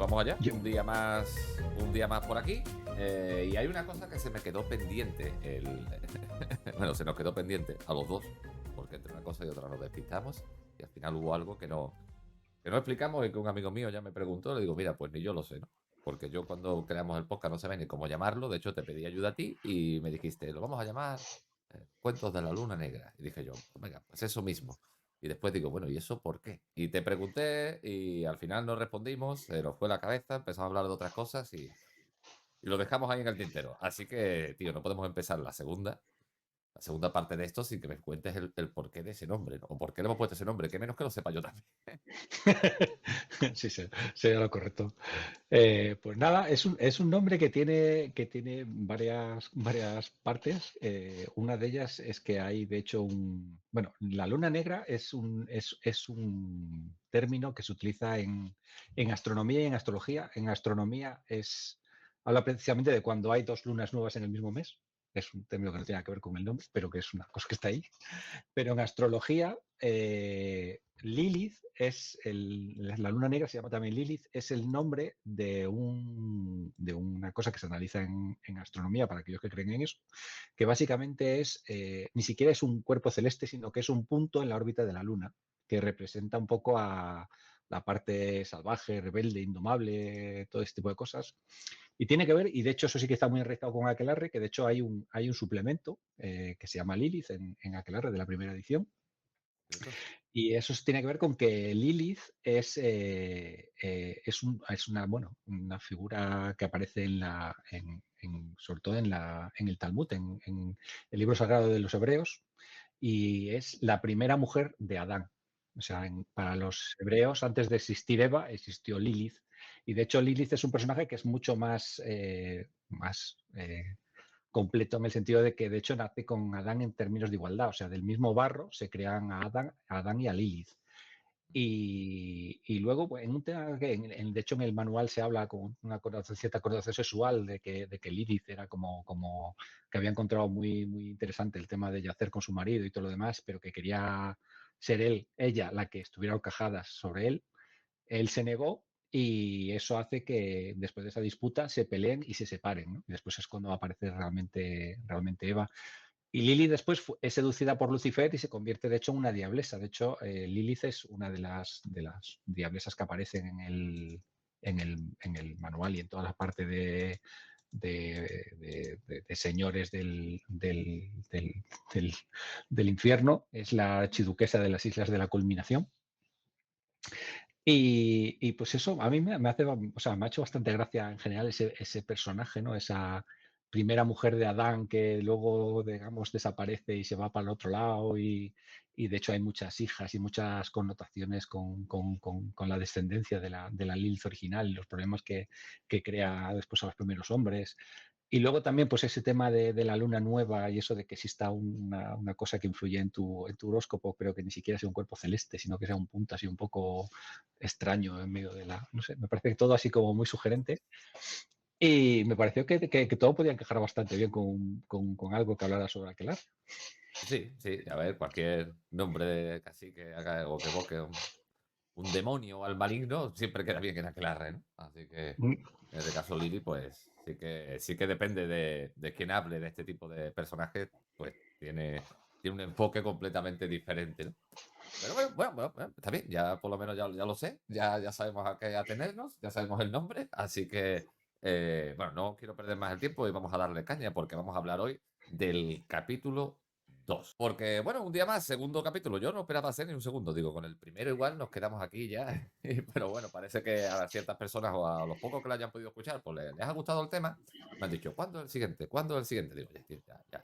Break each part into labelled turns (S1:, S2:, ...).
S1: vamos allá.
S2: Yo-
S1: Un día más por aquí. Y hay una cosa que se me quedó pendiente. Bueno, se nos quedó pendiente a los dos, porque entre una cosa y otra nos despistamos. Y al final hubo algo que no explicamos y que un amigo mío ya me preguntó. Le digo, mira, pues ni yo lo sé, ¿no? Porque yo cuando creamos el podcast no sabía ni cómo llamarlo. De hecho, te pedí ayuda a ti y me dijiste, lo vamos a llamar Cuentos de la Luna Negra. Y dije yo, pues venga, pues eso mismo. Y después digo, bueno, ¿y eso por qué? Y te pregunté y al final no respondimos, se nos fue la cabeza, empezamos a hablar de otras cosas y lo dejamos ahí en el tintero. Así que, tío, no podemos empezar la segunda parte de esto sin que me cuentes el porqué de ese nombre, ¿no? O por qué le hemos puesto ese nombre, que menos que lo sepa yo también.
S2: Sí, sería lo correcto. Pues nada, es un nombre que tiene varias partes. Una de ellas es que hay, de hecho, bueno, la luna negra es un término que se utiliza en astronomía y en astrología. En astronomía habla precisamente de cuando hay dos lunas nuevas en el mismo mes. Es un término que no tiene nada que ver con el nombre, pero que es una cosa que está ahí. Pero en astrología, Lilith la luna negra se llama también Lilith, es el nombre de una cosa que se analiza en astronomía para aquellos que creen en eso, que básicamente ni siquiera es un cuerpo celeste, sino que es un punto en la órbita de la luna, que representa un poco a la parte salvaje, rebelde, indomable, todo este tipo de cosas. Y tiene que ver, y de hecho eso sí que está muy enraizado con Aquelarre, que de hecho hay un suplemento que se llama Lilith en Aquelarre de la primera edición.
S1: ¿Cierto?
S2: Y eso tiene que ver con que Lilith es una, bueno, una figura que aparece sobre todo en el Talmud, en el libro sagrado de los hebreos, y es la primera mujer de Adán. O sea, para los hebreos, antes de existir Eva, existió Lilith. Y de hecho, Lilith es un personaje que es mucho más completo en el sentido de que, de hecho, nace con Adán en términos de igualdad. O sea, del mismo barro se crean a Adán y a Lilith. Y luego, pues, en un tema que, de hecho, en el manual se habla con una cierta connotación sexual de que Lilith era como que había encontrado muy interesante el tema de yacer con su marido y todo lo demás, pero que quería ser ella, la que estuviera encajada sobre él. Él se negó y eso hace que después de esa disputa se peleen y se separen, ¿no? Y después es cuando aparece realmente Eva. Y Lilith después es seducida por Lucifer y se convierte, de hecho, en una diablesa. De hecho, Lilith es una de las diablesas que aparecen en el manual y en toda la parte de señores del infierno. Es la archiduquesa de las Islas de la Culminación. Y pues eso, a mí me hace, o sea, me ha hecho bastante gracia en general ese personaje, ¿no? Esa primera mujer de Adán que luego, digamos, desaparece y se va para el otro lado y de hecho hay muchas hijas y muchas connotaciones con la descendencia de la Lilith original y los problemas que crea después a los primeros hombres. Y luego también, pues ese tema de la luna nueva y eso de que exista una cosa que influye en tu horóscopo, pero que ni siquiera sea un cuerpo celeste, sino que sea un punto así un poco extraño en medio no sé, me parece que todo así como muy sugerente. Y me pareció que todo podía encajar bastante bien con algo que hablara sobre aquelar.
S1: Sí, sí, a ver, cualquier nombre de cacique haga o que evoque un demonio o al maligno siempre queda bien en aquelarre, ¿no? Así que
S2: Mm.
S1: en este caso Lili, pues sí que depende de quién hable de este tipo de personajes, pues tiene un enfoque completamente diferente, ¿no? Pero bueno, está bien, ya por lo menos ya lo sé, ya sabemos a qué atenernos, ya sabemos el nombre, así que, bueno, no quiero perder más el tiempo y vamos a darle caña porque vamos a hablar hoy del capítulo 2. Porque, bueno, un día más, segundo capítulo. Yo no esperaba hacer ni un segundo, digo, con el primero igual nos quedamos aquí ya. Pero bueno, parece que a ciertas personas o a los pocos que lo hayan podido escuchar, pues les ha gustado el tema. Me han dicho, ¿cuándo es el siguiente? ¿Cuándo es el siguiente? Digo, tío,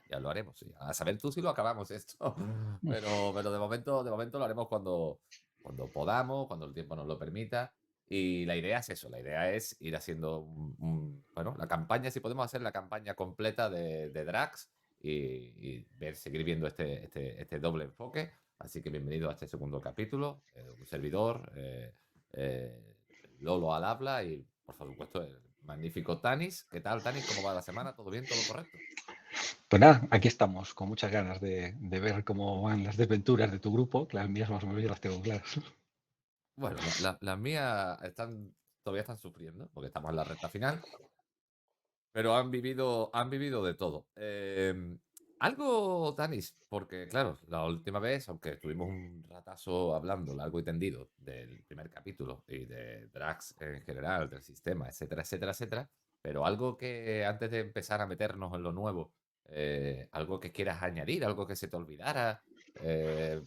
S1: ya lo haremos. Sí. A saber tú si lo acabamos esto. Pero de momento lo haremos cuando podamos, cuando el tiempo nos lo permita. Y la idea es eso, la idea es ir haciendo bueno, la campaña, si podemos hacer la campaña completa de Drax y seguir viendo este doble enfoque. Así que bienvenido a este segundo capítulo. Un servidor, eh, Lolo al habla y, por supuesto, el magnífico Tanis. ¿Qué tal, Tanis? ¿Cómo va la semana? ¿Todo bien? ¿Todo correcto?
S2: Pues nada, aquí estamos, con muchas ganas de ver cómo van las desventuras de tu grupo, que las mías más o menos ya las tengo claras.
S1: Bueno, las mías están todavía están sufriendo, porque estamos en la recta final, pero han vivido de todo. Algo, Tanis, porque claro, la última vez, aunque estuvimos un ratazo hablando largo y tendido del primer capítulo y de Drax en general, del sistema, etcétera, etcétera, etcétera, pero algo que antes de empezar a meternos en lo nuevo, algo que quieras añadir, algo que se te olvidara,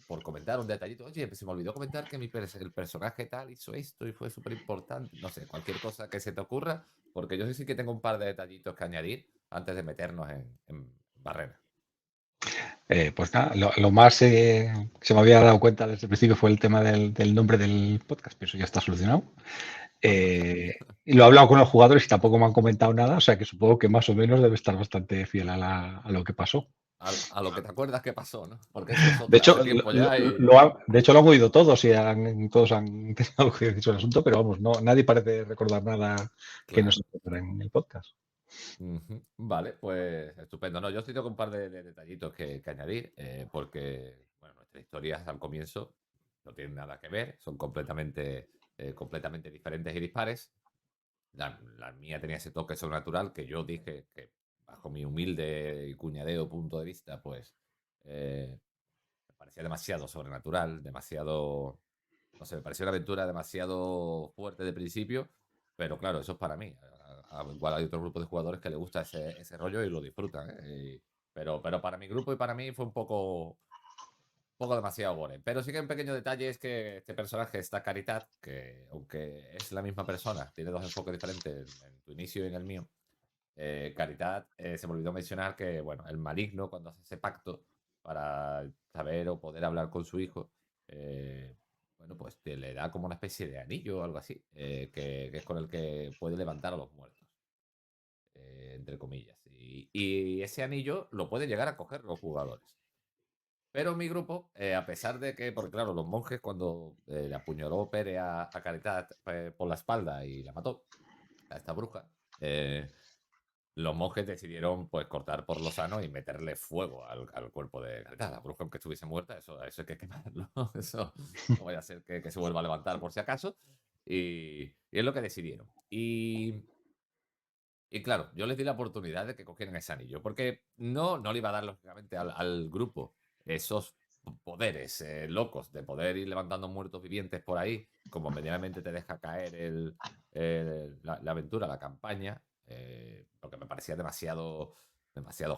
S1: por comentar un detallito. Oye, se me olvidó comentar que el personaje tal hizo esto y fue súper importante. No sé, cualquier cosa que se te ocurra, porque yo sí que tengo un par de detallitos que añadir antes de meternos en barrena.
S2: Pues nada, lo más que se me había dado cuenta desde el principio fue el tema del nombre del podcast, pero eso ya está solucionado.
S1: Anda.
S2: Y lo he hablado con los jugadores y tampoco me han comentado nada, o sea que supongo que más o menos debe estar bastante fiel a lo que pasó.
S1: A lo que te acuerdas que pasó, ¿no? Porque eso es
S2: De
S1: otra.
S2: hecho,
S1: Hace tiempo ya y.
S2: de hecho lo han oído todos y todos han tenido algo que decir sobre el asunto, pero vamos, no, nadie parece recordar nada que no se
S1: Claro.
S2: encuentre en el podcast.
S1: Ujú. Vale, pues estupendo. No, yo sí tengo un par de detallitos que añadir, porque, bueno, nuestras historias al comienzo no tienen nada que ver, son completamente diferentes y dispares. La mía tenía ese toque sobrenatural que yo dije que, bajo mi humilde y cuñadeo punto de vista, pues me parecía demasiado sobrenatural, demasiado, no sé, me pareció una aventura demasiado fuerte de principio, pero claro, eso es para mí. Igual hay otro grupo de jugadores que les gusta ese rollo y lo disfrutan, ¿eh? Pero para mi grupo y para mí fue un poco demasiado gore. Pero sí que un pequeño detalle es que este personaje, esta Caridad, que aunque es la misma persona, tiene dos enfoques diferentes en tu inicio y en el mío. Caridad, se me olvidó mencionar que, bueno, el maligno, cuando hace ese pacto para saber o poder hablar con su hijo, eh, bueno, pues le da como una especie de anillo o algo así, que es con el que puede levantar a los muertos, entre comillas. Y ese anillo lo pueden llegar a coger los jugadores. Pero mi grupo, a pesar de que, porque claro, los monjes cuando le apuñaló Pere a Caridad por la espalda y la mató, a esta bruja, los monjes decidieron pues cortar por lo sano y meterle fuego al cuerpo de Caridad. La bruja, aunque estuviese muerta, eso hay que quemarlo. Eso no vaya a ser que se vuelva a levantar por si acaso. Y es lo que decidieron. Y claro, yo les di la oportunidad de que cogieran ese anillo, porque no le iba a dar, lógicamente, al grupo esos poderes locos de poder ir levantando muertos vivientes por ahí, como medianamente te deja caer la aventura, la campaña, porque me parecía demasiado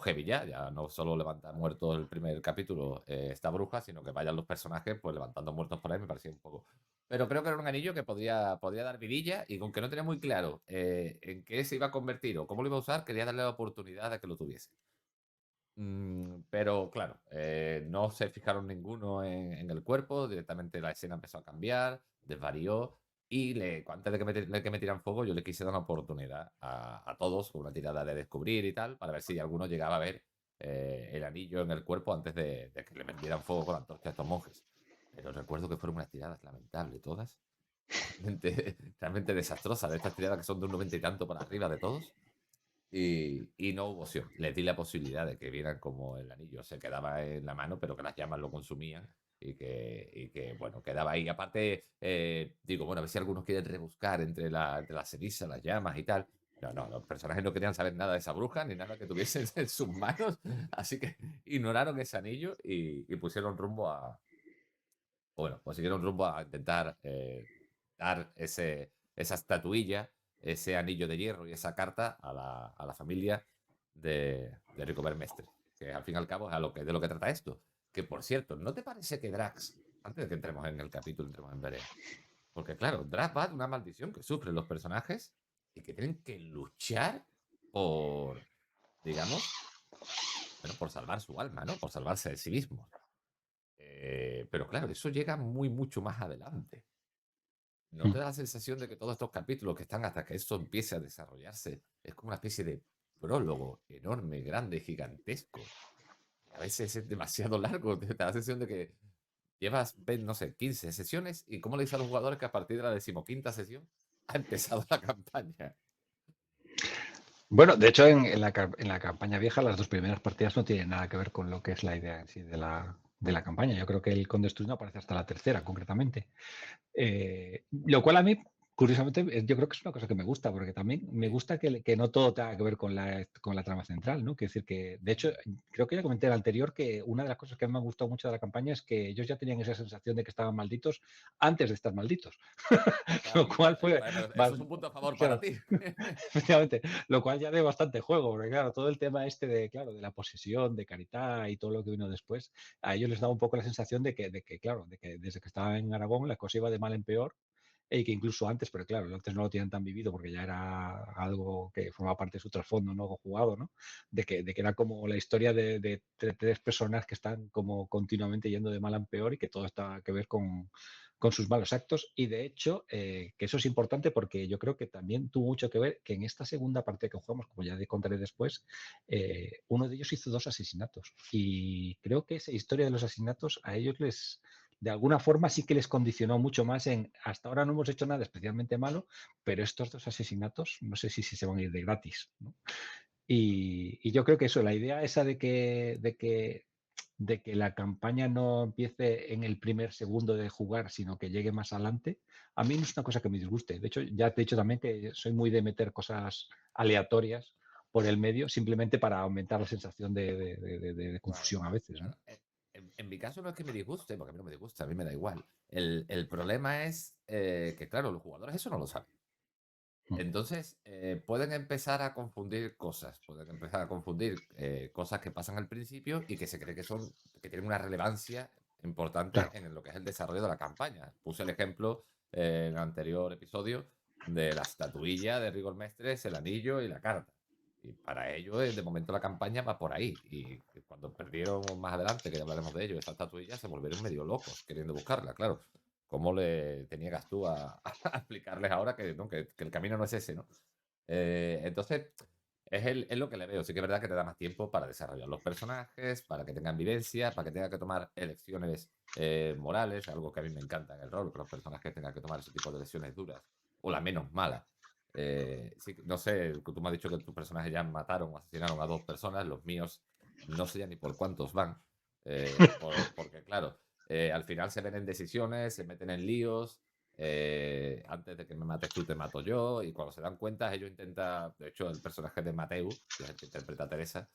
S1: heavy ya no solo levantar muertos el primer capítulo esta bruja, sino que vayan los personajes pues levantando muertos por ahí, me parecía un poco. Pero creo que era un anillo que podía dar vidilla y con que no tenía muy claro en qué se iba a convertir o cómo lo iba a usar, quería darle la oportunidad de que lo tuviese. Pero claro, no se fijaron ninguno en el cuerpo, directamente la escena empezó a cambiar, desvarió y antes de que me tiran fuego yo le quise dar una oportunidad a todos con una tirada de descubrir y tal, para ver si alguno llegaba a ver el anillo en el cuerpo antes de que le metieran fuego con la antorcha a estos monjes. Pero recuerdo que fueron unas tiradas lamentables todas, realmente desastrosas, de estas tiradas que son de un 90 y tanto para arriba de todos. Y no hubo opción. Les di la posibilidad de que vieran como el anillo se quedaba en la mano, pero que las llamas lo consumían y que bueno, quedaba ahí. Aparte, digo, bueno, a ver si algunos quieren rebuscar entre la ceniza, las llamas y tal. No, los personajes no querían saber nada de esa bruja ni nada que tuviesen en sus manos, así que ignoraron ese anillo y pusieron rumbo a, bueno, pues siguieron rumbo a intentar dar esa estatuilla, ese anillo de hierro y esa carta a la familia de Rico Vermestre. Que al fin y al cabo es de lo que trata esto. Que por cierto, ¿no te parece que Drax, antes de que entremos en el capítulo, entremos en Beren, porque claro, Drax va de una maldición que sufren los personajes y que tienen que luchar por, digamos, bueno, por salvar su alma, ¿no? Por salvarse de sí mismos. Pero claro, eso llega mucho más adelante. ¿No te da la sensación de que todos estos capítulos que están hasta que esto empiece a desarrollarse es como una especie de prólogo enorme, grande, gigantesco? A veces es demasiado largo. Te da la sensación de que llevas, no sé, 15 sesiones y cómo le dices a los jugadores que a partir de la 15ª sesión ha empezado la campaña.
S2: Bueno, de hecho, en la campaña vieja, las dos primeras partidas no tienen nada que ver con lo que es la idea en sí de la campaña. Yo creo que el Conde Struz no aparece hasta la tercera, concretamente. Lo cual a mí Curiosamente, yo creo que es una cosa que me gusta, porque también me
S1: Sí.
S2: gusta que no todo tenga que ver con la trama central, ¿no? Quiero decir que, de hecho, creo que ya comenté en el anterior que una de las cosas que me ha gustado mucho de la campaña es que ellos ya tenían esa sensación de que estaban malditos antes de estar malditos. Lo cual fue,
S1: Vale, pero eso es un punto a favor para
S2: claro,
S1: ti.
S2: efectivamente, lo cual ya de bastante juego, porque claro, todo el tema este de, claro, de la posesión, de Caritá y todo lo que vino después, a ellos les daba un poco la sensación de que, claro, de que desde que estaban en Aragón la cosa iba de mal en peor y que incluso antes, pero claro, antes no lo tienen tan vivido porque ya era algo que formaba parte de su trasfondo no jugado, ¿no? De que era como la historia de tres personas que están como continuamente yendo de mal en peor y que todo está que ver con sus malos actos. Y de hecho, que eso es importante porque yo creo que también tuvo mucho que ver que en esta segunda parte que jugamos, como ya te contaré después, uno de ellos hizo 2 asesinatos. Y creo que esa historia de los asesinatos a ellos de alguna forma sí que les condicionó mucho más en, hasta ahora no hemos hecho nada especialmente malo, pero estos 2 asesinatos no sé si se van a ir de gratis, ¿no? Y yo creo que eso, la idea esa de que la campaña no empiece en el primer segundo de jugar, sino que llegue más adelante, a mí no es una cosa que me disguste. De hecho, ya te he dicho también que soy muy de meter cosas aleatorias por el medio, simplemente para aumentar la sensación de
S1: Claro,
S2: confusión a veces, ¿no?
S1: claro. En mi caso no es que me disguste, porque a mí no me disgusta, a mí me da igual. El problema es que, claro, los jugadores eso no lo saben.
S2: Mm.
S1: Entonces, pueden empezar a confundir cosas, pueden empezar a confundir cosas que pasan al principio y que se cree que tienen una relevancia importante
S2: Claro,
S1: en lo que es el desarrollo de la campaña. Puse el ejemplo en el anterior episodio de la estatuilla de Rigor Mestres, el anillo y la carta. Y para ello, de momento, la campaña va por ahí. Y cuando perdieron más adelante, que ya hablaremos de ello, esa estatuilla, se volvieron medio locos queriendo buscarla, claro. ¿Cómo le te niegas tú a explicarles ahora que, ¿no? que el camino no es ese, ¿no? Entonces, es lo que le veo. Sí que es verdad que te da más tiempo para desarrollar los personajes, para que tengan vivencia, para que tengan que tomar elecciones morales, algo que a mí me encanta en el rol, que los personajes tengan que tomar ese tipo de elecciones duras, o la menos mala. Sí, no sé, tú me has dicho que tus personajes ya mataron o asesinaron a 2 personas, los míos no sé ya ni por cuántos van, porque claro, al final se ven en decisiones, se meten en líos. Antes de que me mates tú, te mato yo. Y cuando se dan cuenta, ellos intentan. De hecho, el personaje de Mateu, que es el que interpreta a Teresa,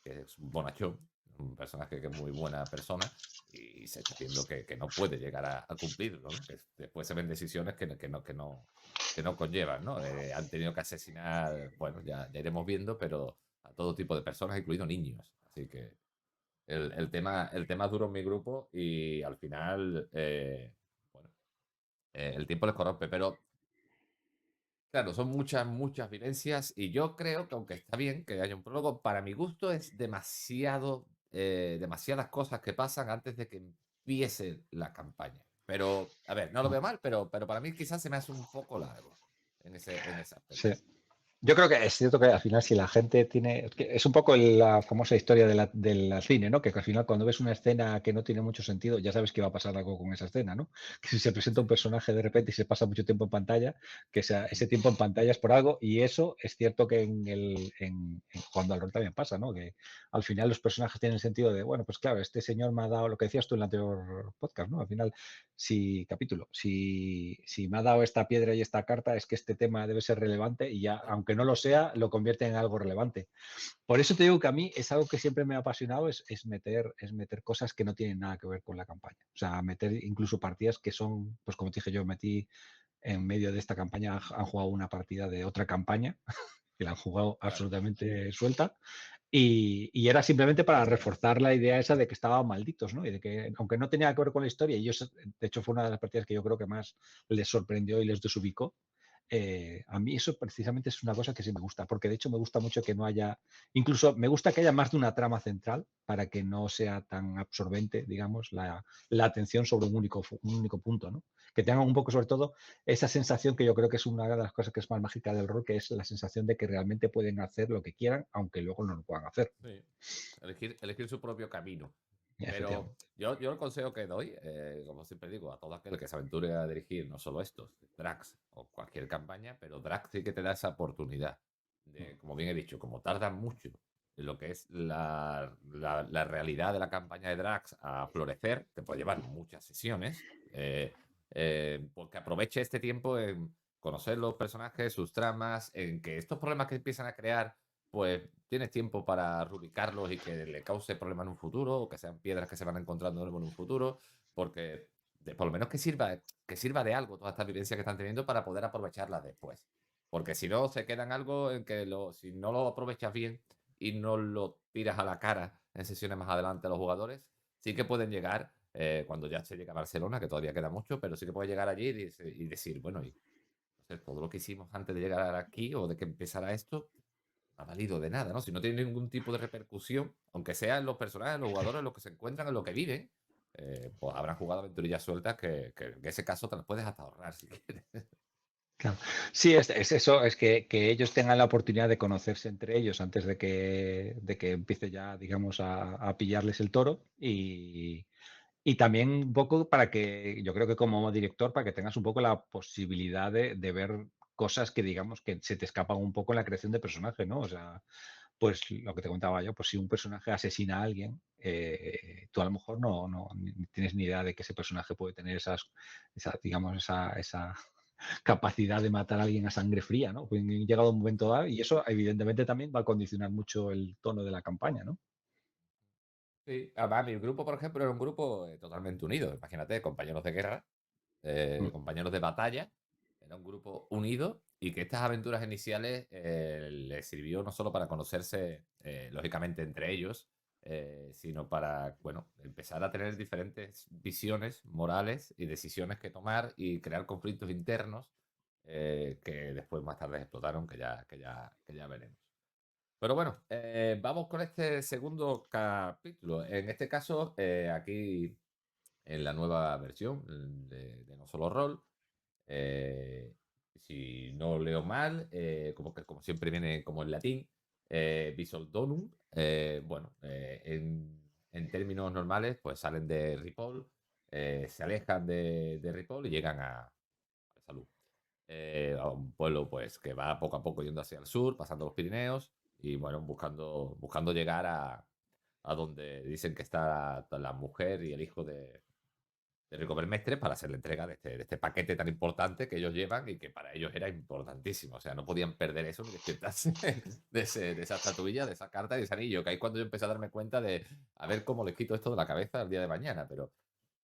S1: que es un bonachón, un personaje que es muy buena persona, y se está viendo que no puede llegar a cumplirlo, ¿no? Que después se ven decisiones que no conllevan, ¿no? Han tenido que asesinar, bueno, ya iremos viendo, pero a todo tipo de personas, incluidos niños. Así que el tema es duro en mi grupo y al final, bueno, el tiempo les corrompe, pero claro, son muchas, muchas vivencias y yo creo que aunque está bien que haya un prólogo, para mi gusto es demasiadas cosas que pasan antes de que empiece la campaña. Pero, a ver, no lo veo mal, pero para mí quizás se me hace un poco largo en ese
S2: sí.
S1: aspecto.
S2: Yo creo que es cierto que al final si la gente tiene, es un poco la famosa historia del cine, ¿no? Que al final cuando ves una escena que no tiene mucho sentido, ya sabes que va a pasar algo con esa escena, ¿no? Que si se presenta
S1: Sí.
S2: un personaje de repente y se pasa mucho tiempo en pantalla, que sea,
S1: Mm.
S2: ese tiempo en pantalla es por algo y eso es cierto que en jugando al rol también pasa, ¿no? Que al final los personajes tienen el sentido de, bueno, pues claro, este señor me ha dado lo que decías tú en el anterior podcast, ¿no? Al final si me ha dado esta piedra y esta carta, es que este tema debe ser relevante y ya,
S1: Claro.
S2: aunque no lo sea, lo convierte en algo relevante. Por eso te digo que a mí es algo que siempre me ha apasionado, es meter cosas que no tienen nada que ver con la campaña. O sea, meter incluso partidas que son, pues como te dije, yo metí en medio de esta campaña, han jugado una partida de otra campaña, que la han jugado
S1: Claro.
S2: absolutamente suelta, y era simplemente para reforzar la idea esa de que estaban malditos, ¿no? Y de que, aunque no tenía que ver con la historia, y ellos, de hecho, fue una de las partidas que yo creo que más les sorprendió y les desubicó. A mí eso precisamente es una cosa que sí me gusta, porque de hecho me gusta mucho que no haya, incluso me gusta que haya más de una trama central para que no sea tan absorbente, digamos, la atención sobre un único punto, ¿no? Que tengan un poco, sobre todo, esa sensación que yo creo que es una de las cosas que es más mágica del rol, que es la sensación de que realmente pueden hacer lo que quieran, aunque luego no lo puedan hacer.
S1: Sí. Elegir su propio camino. Pero
S2: Efectivamente.
S1: yo el consejo que doy, como siempre digo, a todo aquel que se aventure a dirigir, no solo estos, Drax o cualquier campaña, pero Drax sí que te da esa oportunidad. Como bien he dicho, como tarda mucho en lo que es la realidad de la campaña de Drax a florecer, te puede llevar muchas sesiones, porque aproveche este tiempo conocer los personajes, sus tramas, en que estos problemas que empiezan a crear, pues tienes tiempo para rubricarlos y que le cause problemas en un futuro, o que sean piedras que se van encontrando de nuevo en un futuro, porque por lo menos que sirva de algo toda esta vivencia que están teniendo para poder aprovecharla después. Porque si no, se queda en algo en que si no lo aprovechas bien y no lo tiras a la cara en sesiones más adelante a los jugadores, sí que pueden llegar, cuando ya se llega a Barcelona, que todavía queda mucho, pero sí que puede llegar allí y decir, bueno, y no sé, todo lo que hicimos antes de llegar aquí o de que empezara esto, no ha valido de nada, ¿no? Si no tiene ningún tipo de repercusión, aunque sea en los personajes, en los jugadores, en los que se encuentran, en lo que viven, pues habrán jugado aventurillas sueltas que en ese caso te las puedes hasta ahorrar si quieres.
S2: Claro. Sí, es eso, es que ellos tengan la oportunidad de conocerse entre ellos antes de que empiece ya, digamos, a pillarles el toro y también un poco para que, yo creo que como director, para que tengas un poco la posibilidad de ver cosas que digamos que se te escapan un poco en la creación de personaje, ¿no? O sea, pues lo que te contaba yo, pues si un personaje asesina a alguien, tú a lo mejor ni tienes ni idea de que ese personaje puede tener digamos, esa capacidad de matar a alguien a sangre fría, ¿no? Pues llegado un momento dado, y eso evidentemente también va a condicionar mucho el tono de la campaña, ¿no?
S1: Sí, además mi grupo, por ejemplo, era un grupo totalmente unido. Imagínate, compañeros de guerra,
S2: Mm.
S1: compañeros de batalla. Era un grupo unido y que estas aventuras iniciales les sirvió no solo para conocerse, lógicamente, entre ellos, sino para, bueno, empezar a tener diferentes visiones morales y decisiones que tomar y crear conflictos internos, que después más tarde explotaron, que ya veremos. Pero bueno, vamos con este segundo capítulo. En este caso, aquí en la nueva versión de No Solo Roll, eh, si no leo mal, como siempre viene como en latín, Visol Donum. Bueno, en términos normales, pues salen de Ripoll, se alejan de Ripoll y llegan a Salud, a un pueblo pues que va poco a poco yendo hacia el sur, pasando los Pirineos y bueno, buscando llegar a donde dicen que está la mujer y el hijo de Rico Bermestre para hacer la entrega de este paquete tan importante que ellos llevan y que para ellos era importantísimo. O sea, no podían perder eso ni despertarse de esa estatuilla, de esa carta y de ese anillo, que ahí cuando yo empecé a darme cuenta de a ver cómo les quito esto de la cabeza el día de mañana.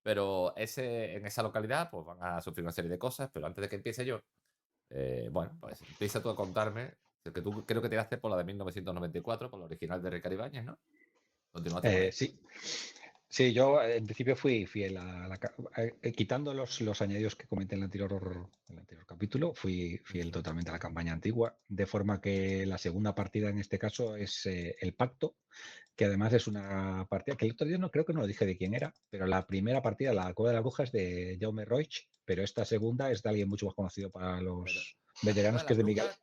S1: Pero en esa localidad pues van a sufrir una serie de cosas, pero antes de que empiece yo, bueno, pues empieza tú a contarme, que tú creo que tiraste por la de 1994, por la original de Ricardo Ibáñez, ¿no? Continuaste por ahí.
S2: Sí, sí, yo en principio fui fiel quitando los añadidos que comenté en el anterior capítulo, fui fiel
S1: Ujú.
S2: totalmente a la campaña antigua, de forma que la segunda partida en este caso es el Pacto, que además es una partida que el otro día no creo que no lo dije de quién era, pero la primera partida, la Cueva de la Bruja, es de Jaume Roig, pero esta segunda es de alguien mucho más conocido para
S1: Pero
S2: los
S1: la Cueva
S2: veteranos,
S1: de
S2: que
S1: la
S2: es de Miguel.
S1: Bruja,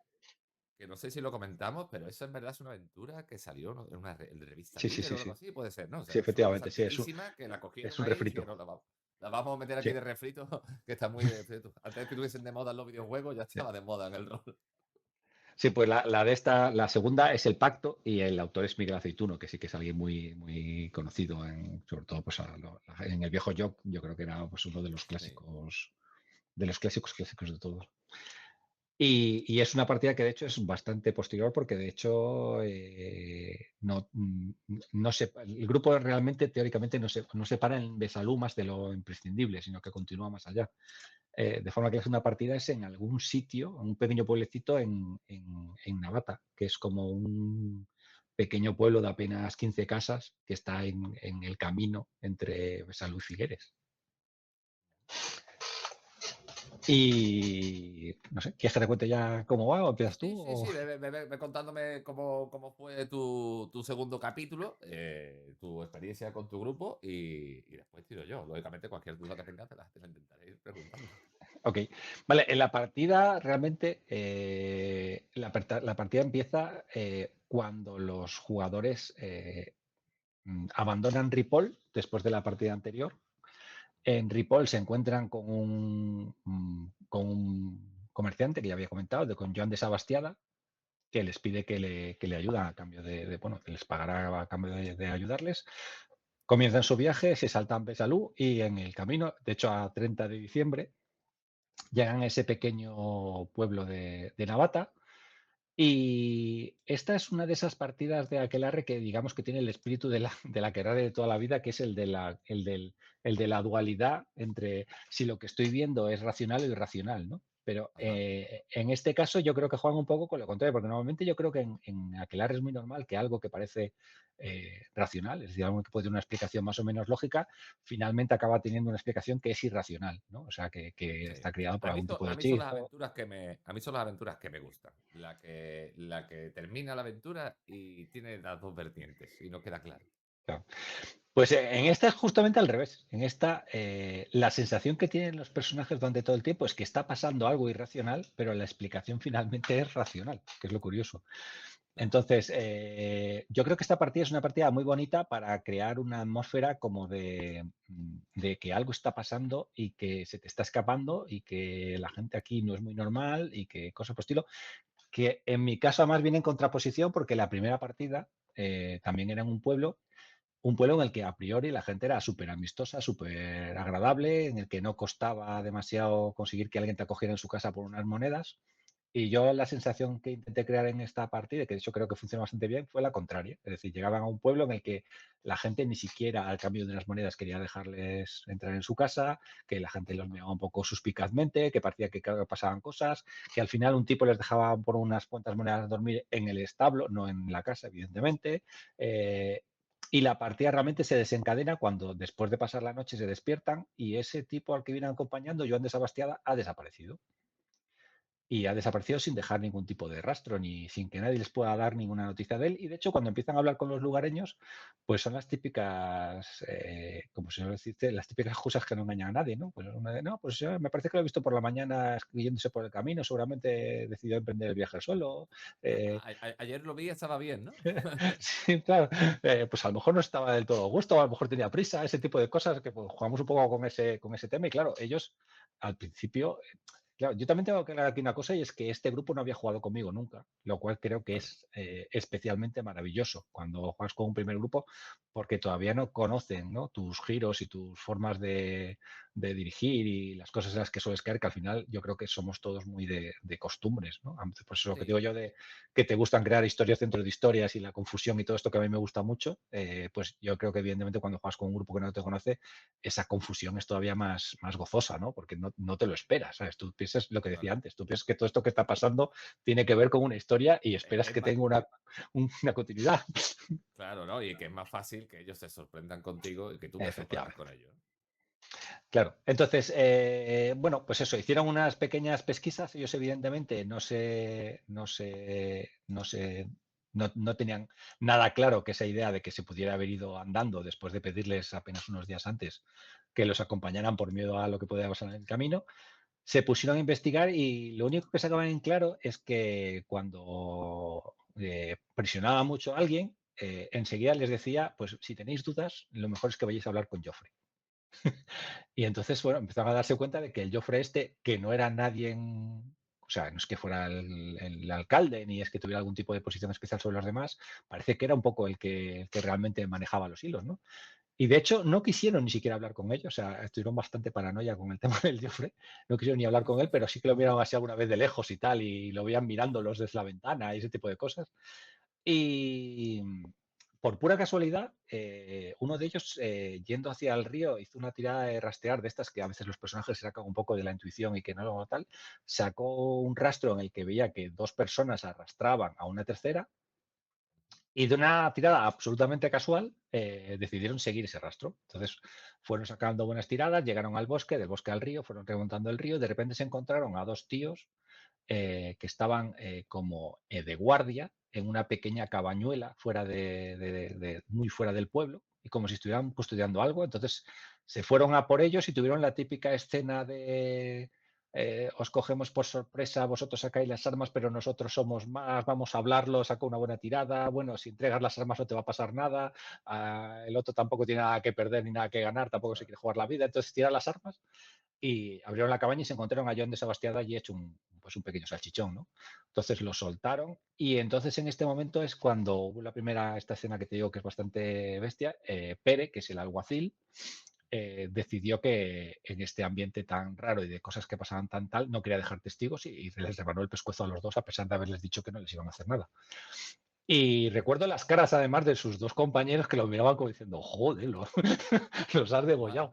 S1: que no sé si lo comentamos, pero eso en verdad es una aventura que salió, ¿no?, en una revista
S2: Sí, sí,
S1: líder
S2: sí,
S1: o algo
S2: sí.
S1: así, puede ser, ¿no? O
S2: Sí,
S1: sea, es una cosa
S2: efectivamente, sí,
S1: antiquísima que la
S2: es
S1: cogieron
S2: un
S1: ahí y
S2: refrito.
S1: dijeron, la vamos a meter aquí
S2: Sí,
S1: de refrito, que está muy de refrito. Antes de que estuviesen de moda en los videojuegos, ya
S2: sí.
S1: estaba de moda en el rol.
S2: Sí, pues la segunda es El Pacto y el autor es Miguel Aceituno, que sí que es alguien muy, muy conocido, sobre todo pues, en el viejo yo creo que era pues, uno
S1: Sí.
S2: de los clásicos clásicos de todos. Y es una partida que de hecho es bastante posterior porque de hecho no el grupo realmente teóricamente no se para en Besalú más de lo imprescindible, sino que continúa más allá. De forma que la segunda partida es en algún sitio, un pequeño pueblecito en Navata, que es como un pequeño pueblo de apenas 15 casas que está en el camino entre Besalú y Figueres. Y no sé, ¿quieres que te cuente ya cómo va o empiezas tú?
S1: Sí, sí, sí, ve contándome cómo fue tu segundo capítulo, tu experiencia con tu grupo y después tiro yo. Lógicamente, cualquier duda que tengas te la intentaré ir preguntando.
S2: Ok, vale, en la partida realmente la partida empieza cuando los jugadores abandonan Ripoll después de la partida anterior. En Ripoll se encuentran con un comerciante que ya había comentado, con Joan de Sabastiada, que les pide que le ayuda a cambio bueno, que les pagará a cambio de ayudarles. Comienzan su viaje, se saltan Besalú y en el camino, de hecho a 30 de diciembre, llegan a ese pequeño pueblo de Navata. Y esta es una de esas partidas de aquelarre que digamos que tiene el espíritu del aquelarre de toda la vida, que es el de la dualidad entre si lo que estoy viendo es racional o irracional, ¿no? Pero
S1: Ajá.
S2: en este caso yo creo que juegan un poco con lo contrario, porque normalmente yo creo que en aquelarre es muy normal que algo que parece racional, es decir, algo que puede tener una explicación más o menos lógica, finalmente acaba teniendo una explicación que es irracional, ¿no? O sea, que
S1: Sí.
S2: está creado por
S1: A mí,
S2: algún tipo de
S1: a mí son las
S2: hechizo.
S1: aventuras a mí son las aventuras que me gustan. La que termina la aventura y tiene las dos vertientes y no queda claro.
S2: Claro. Pues en esta es justamente al revés. En esta, la sensación que tienen los personajes durante todo el tiempo es que está pasando algo irracional, pero la explicación finalmente es racional, que es lo curioso.
S1: Claro.
S2: Entonces, yo creo que esta partida es una partida muy bonita para crear una atmósfera como de que algo está pasando y que se te está escapando y que la gente aquí no es muy normal y que cosas por el estilo, que en mi caso además viene en contraposición porque la primera partida también era en un pueblo en el que a priori la gente era súper amistosa, súper agradable, en el que no costaba demasiado conseguir que alguien te acogiera en su casa por unas monedas. Y yo la sensación que intenté crear en esta partida, que de hecho creo que funciona bastante bien, fue la contraria. Es decir, llegaban a un pueblo en el que la gente ni siquiera al cambio de unas monedas quería dejarles entrar en su casa, que la gente los
S1: Ajá.
S2: miraba un poco suspicazmente, que parecía que claro, pasaban cosas, que al final un tipo les dejaba por unas cuantas monedas dormir en el establo, no en la casa, evidentemente. Eh, y la partida realmente se desencadena cuando después de pasar la noche se despiertan y ese tipo al que vienen acompañando, Joan de Sebastiada, ha desaparecido. Y ha desaparecido sin dejar ningún tipo de rastro, ni sin que nadie les pueda dar ninguna noticia de él. Y de hecho, cuando empiezan a hablar con los lugareños, pues son las típicas, como se suele decir, las típicas cosas que no engañan a nadie, ¿no? Pues una de, no, pues me parece que lo he visto por la mañana escribiéndose por el camino, seguramente decidió emprender el viaje solo. eh,
S1: Ayer lo vi, estaba bien, ¿no?
S2: Sí, claro. Pues a lo mejor no estaba del todo a gusto, a lo mejor tenía prisa, ese tipo de cosas que pues, jugamos un poco con ese tema. Y claro, ellos al principio, claro, yo también tengo que aclarar aquí una cosa y es que este grupo no había jugado conmigo nunca, lo cual creo que
S1: Vale.
S2: es especialmente maravilloso cuando juegas con un primer grupo porque todavía no conocen, ¿no? Tus giros y tus formas de dirigir y las cosas en las que sueles caer, que al final yo creo que somos todos muy de costumbres, ¿no? Pues eso es lo que digo
S1: Sí.
S2: yo de que te gustan crear historias dentro de historias y la confusión y todo esto que a mí me gusta mucho, pues yo creo que evidentemente cuando juegas con un grupo que no te conoce, esa confusión es todavía más gozosa, ¿no? Porque no te lo esperas, ¿sabes? Tú piensas lo que decía
S1: Claro.
S2: antes, tú piensas que todo esto que está pasando tiene que ver con una historia y esperas
S1: Es
S2: que
S1: más,
S2: tenga una continuidad.
S1: claro, ¿no? Y que es más fácil que ellos se sorprendan contigo y que tú te sorprendas
S2: Efectivamente.
S1: con ellos.
S2: Claro, entonces, bueno, pues eso, hicieron unas pequeñas pesquisas, ellos evidentemente no tenían nada claro que esa idea de que se pudiera haber ido andando después de pedirles apenas unos días antes que los acompañaran por miedo a lo que podía pasar en el camino, se pusieron a investigar y lo único que sacaban en claro es que cuando presionaba mucho a alguien, enseguida les decía, pues si tenéis dudas, lo mejor es que vayáis a hablar con Joffrey. Y entonces, bueno, empezaron a darse cuenta de que el Jofre este, que no era nadie o sea, no es que fuera el alcalde ni es que tuviera algún tipo de posición especial sobre los demás, parece que era un poco el que realmente manejaba los hilos, ¿no? Y de hecho, no quisieron ni siquiera hablar con ellos, o sea, estuvieron bastante paranoia con el tema del Jofre, no quisieron ni hablar con él, pero sí que lo miraron así alguna vez de lejos y tal, y lo veían mirándolos desde la ventana y ese tipo de cosas. Y por pura casualidad, uno de ellos, yendo hacia el río, hizo una tirada de rastrear de estas que a veces los personajes se sacan un poco de la intuición y que no tal. Sacó un rastro en el que veía que dos personas arrastraban a una tercera y de una tirada absolutamente casual decidieron seguir ese rastro. Entonces fueron sacando buenas tiradas, llegaron al bosque, del bosque al río, fueron remontando el río, de repente se encontraron a dos tíos que estaban como de guardia en una pequeña cabañuela fuera muy fuera del pueblo y como si estuvieran custodiando algo. Entonces se fueron a por ellos y tuvieron la típica escena de os cogemos por sorpresa, vosotros sacáis las armas, pero nosotros somos más, vamos a hablarlo, saca una buena tirada, bueno, si entregas las armas no te va a pasar nada, el otro tampoco tiene nada que perder ni nada que ganar, tampoco se quiere jugar la vida, entonces tira las armas y abrieron la cabaña y se encontraron a John de Sebastián allí hecho pues un pequeño salchichón, ¿no? Entonces lo soltaron y entonces en este momento es cuando hubo esta escena que te digo que es bastante bestia, Pere, que es el alguacil, decidió que en este ambiente tan raro y de cosas que pasaban tan tal, no quería dejar testigos y les rebanó el pescuezo a los dos a pesar de haberles dicho que no les iban a hacer nada. Y recuerdo las caras además de sus dos compañeros que lo miraban como diciendo, joder, los has
S1: Va-
S2: degollado.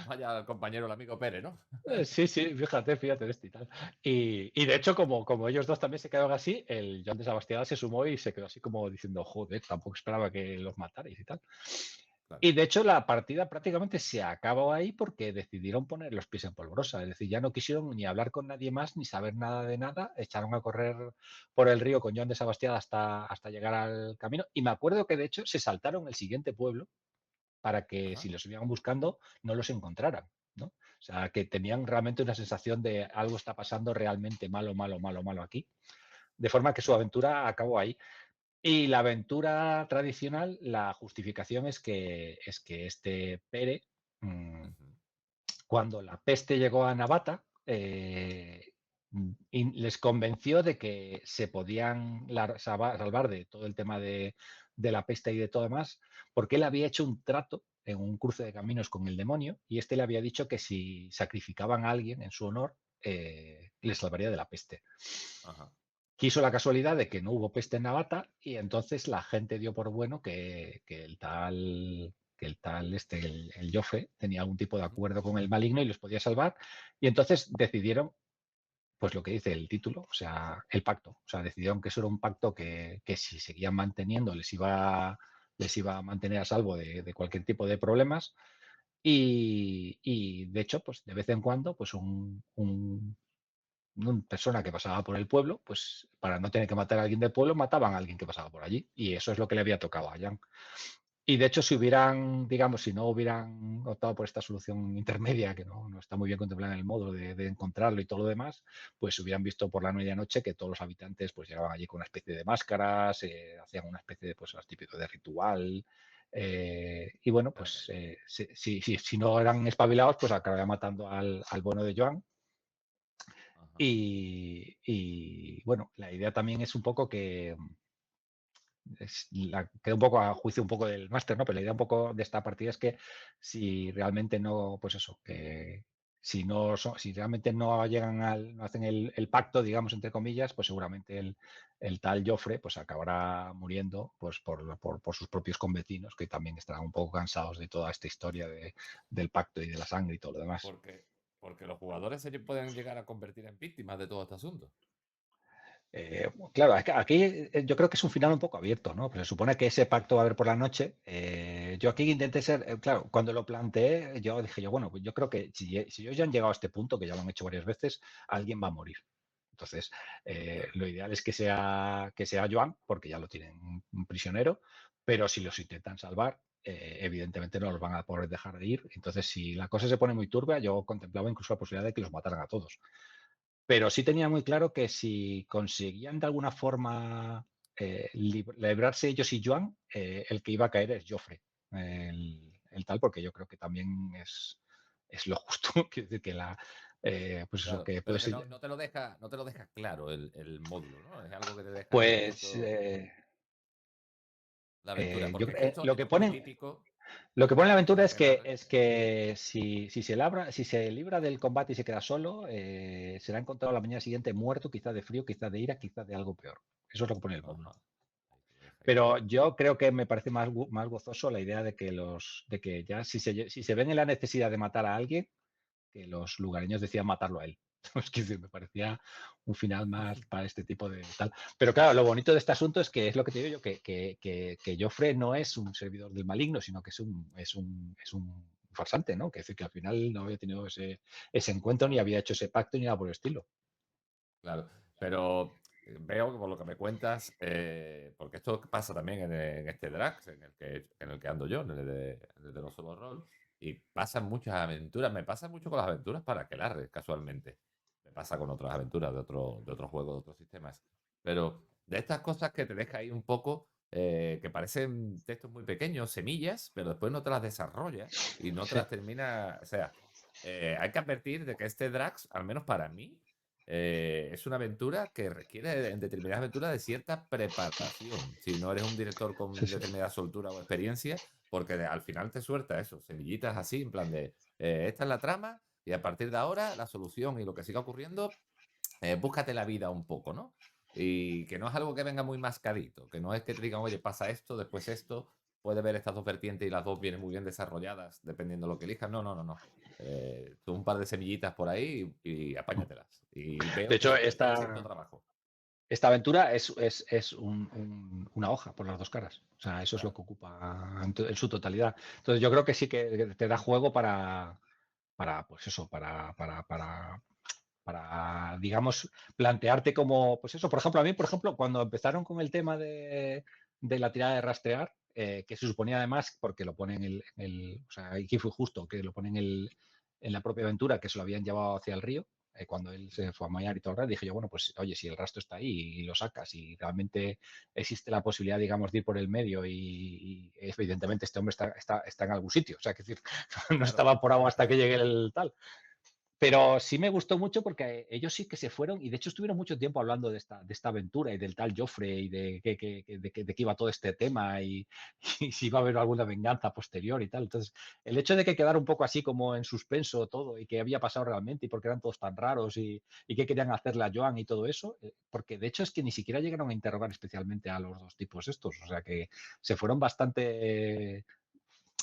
S1: vaya compañero, el amigo Pérez, ¿no?
S2: Sí, sí, fíjate de esto y tal. Y de hecho, como ellos dos también se quedaron así, el Joan de Sebastián se sumó y se quedó así como diciendo, joder, tampoco esperaba que los matarais y tal.
S1: Claro.
S2: Y de hecho, la partida prácticamente se acabó ahí porque decidieron poner los pies en polvorosa. Es decir, ya no quisieron ni hablar con nadie más, ni saber nada de nada. Echaron a correr por el río con Joan de Sebastián hasta llegar al camino. Y me acuerdo que de hecho se saltaron el siguiente pueblo para que si
S1: Ajá.
S2: los iban buscando no los encontraran, ¿no? O sea, que tenían realmente una sensación de algo está pasando realmente malo, malo, malo, malo aquí. De forma que su
S1: Claro.
S2: aventura acabó ahí. Y la aventura tradicional, la justificación es que este Pere,
S1: Ujú.
S2: cuando la peste llegó a Navata, y les convenció de que se podían salvar de todo el tema de la peste y de todo demás, porque él había hecho un trato en un cruce de caminos con el demonio y este le había dicho que si sacrificaban a alguien en su honor, les salvaría de la peste.
S1: Ajá.
S2: Quiso la casualidad de que no hubo peste en Navata y entonces la gente dio por bueno que el tal el Joffre tenía algún tipo de
S1: Ujú.
S2: acuerdo con el maligno y los podía salvar y entonces decidieron pues lo que dice el título, o sea, el pacto, o sea, decidieron que eso era un pacto que si seguían manteniendo les iba a mantener a salvo de cualquier tipo de problemas y de hecho pues de vez en cuando pues una persona que pasaba por el pueblo, pues para no tener que matar a alguien del pueblo, mataban a alguien que pasaba por allí. Y eso es lo que le había tocado a Jan. Y de hecho, si hubieran, digamos, si no hubieran optado por esta solución intermedia, que no está muy bien contemplada en el modo de encontrarlo y todo lo demás, pues hubieran visto por la medianoche que todos los habitantes pues llegaban allí con una especie de máscaras, hacían una especie de, pues, lo típico de ritual. Y bueno,
S1: Claro,
S2: pues si no eran espabilados, pues acabarían matando al bueno de Joan
S1: ajá.
S2: y, bueno, la idea también es un poco que queda un poco a juicio un poco del máster, ¿no? Pero la idea un poco de esta partida es que si realmente no, pues eso, que si realmente no llegan no hacen el pacto, digamos, entre comillas, pues seguramente el tal Joffre pues acabará muriendo pues por sus propios convecinos, que también estarán un poco cansados de toda esta historia del pacto y de la sangre y todo lo demás.
S1: Porque, porque los jugadores se pueden llegar a convertir en víctimas de todo este asunto.
S2: Claro, aquí yo creo que es un final un poco abierto, ¿no? Pues se supone que ese pacto va a haber por la noche. Yo aquí intenté ser, claro, cuando lo planteé, yo dije yo, bueno, pues yo creo que si ellos ya han llegado a este punto, que ya lo han hecho varias veces, alguien va a morir. Entonces,
S1: Claro.
S2: lo ideal es que sea Joan, porque ya lo tienen un prisionero, pero si los intentan salvar, evidentemente no los van a poder dejar de ir. Entonces, si la cosa se pone muy turbia, yo contemplaba incluso la posibilidad de que los mataran a todos. Pero sí tenía muy claro que si conseguían de alguna forma librarse ellos y Joan, el que iba a caer es Joffre, el tal, porque yo creo que también es lo justo, quiero decir que pues eso,
S1: Claro,
S2: que puede
S1: pero que
S2: ser.
S1: no te lo deja claro el módulo, ¿no? Es algo que te deja ahí un
S2: Pues
S1: poquito la aventura, porque es que
S2: lo que
S1: esto es muy
S2: ponen,
S1: típico,
S2: lo que pone en la aventura
S1: perdona que narre.
S2: es que si se libra del combate y se queda solo, será encontrado la mañana siguiente muerto, quizá de frío, quizá de ira, quizá de algo peor. Eso es lo que pone el módulo.
S1: Ajá, ahí te lo deja ahí.
S2: Pero yo creo que me parece más gozoso la idea de que ya si se ven en la necesidad de matar a alguien, que los lugareños decían matarlo a él. Es que sí, me parecía un final más para este tipo de tal. Pero claro, lo bonito de este asunto es que es lo que te digo yo, que Joffre no es un servidor del maligno, sino que es un farsante, ¿no? Que es decir, que al final no había tenido ese encuentro, ni
S1: Claro.
S2: había hecho ese pacto, ni nada por el estilo.
S1: Claro, pero veo que por lo que me cuentas, porque esto pasa también en este Drax, en el que ando yo, en el de No Solo Rol, y pasan muchas aventuras. Me pasa mucho con las aventuras para Aquelarre, casualmente. Me pasa con otras aventuras de otros juegos, de otros sistemas. Pero de estas cosas que te deja ahí un poco, que parecen textos muy pequeños, semillas, pero después no te las desarrolla y no te
S2: Sí,
S1: las termina. O sea, hay que advertir de que este Drax, al menos para mí, es una aventura que requiere en determinadas aventuras de cierta preparación. Si no eres un director
S2: sí,
S1: con
S2: sí.
S1: determinada soltura o experiencia, porque al final te suelta eso, semillitas así, en plan de, esta es la trama y a partir de ahora la solución y lo que siga ocurriendo, búscate la vida un poco, ¿no? Y que no es algo que venga muy mascadito, que no es que te digan, oye, pasa esto, después esto, puedes ver estas dos vertientes y las dos vienen muy bien desarrolladas, dependiendo de lo que elijas. No, no, no, no. Tú un par de semillitas por ahí y apáñatelas. Y
S2: De
S1: veo que
S2: hecho,
S1: sí, que están haciendo trabajo.
S2: esta aventura es una hoja por las dos caras. O sea, eso es lo
S1: Claro,
S2: que ocupa en su totalidad. Entonces, yo creo que sí que te da juego pues eso, para, digamos, plantearte como, pues eso, por ejemplo, a mí, por ejemplo, cuando empezaron con el tema de la tirada de rastrear, que se suponía además, porque lo ponen o sea, aquí fue justo, que lo ponen en la propia aventura, que se lo habían llevado hacia el río, cuando él se fue a Mayar y todo el rato, dije yo, bueno, pues oye, si el rastro está ahí y lo sacas y realmente existe la posibilidad, digamos, de ir por el medio y evidentemente este hombre está en algún sitio, o sea, que decir, no
S1: claro.
S2: estaba por agua hasta que llegue el tal. Pero sí me gustó mucho porque ellos sí que se fueron y de hecho estuvieron mucho tiempo hablando de esta aventura y del tal Joffrey y de qué iba todo este tema y si iba a haber alguna venganza posterior y tal. Entonces, el hecho de que quedara un poco así como en suspenso todo y que había pasado realmente y porque eran todos tan raros y qué querían hacerle a Joan y todo eso, porque de hecho es que ni siquiera llegaron a interrogar especialmente a los dos tipos estos, o sea que se fueron bastante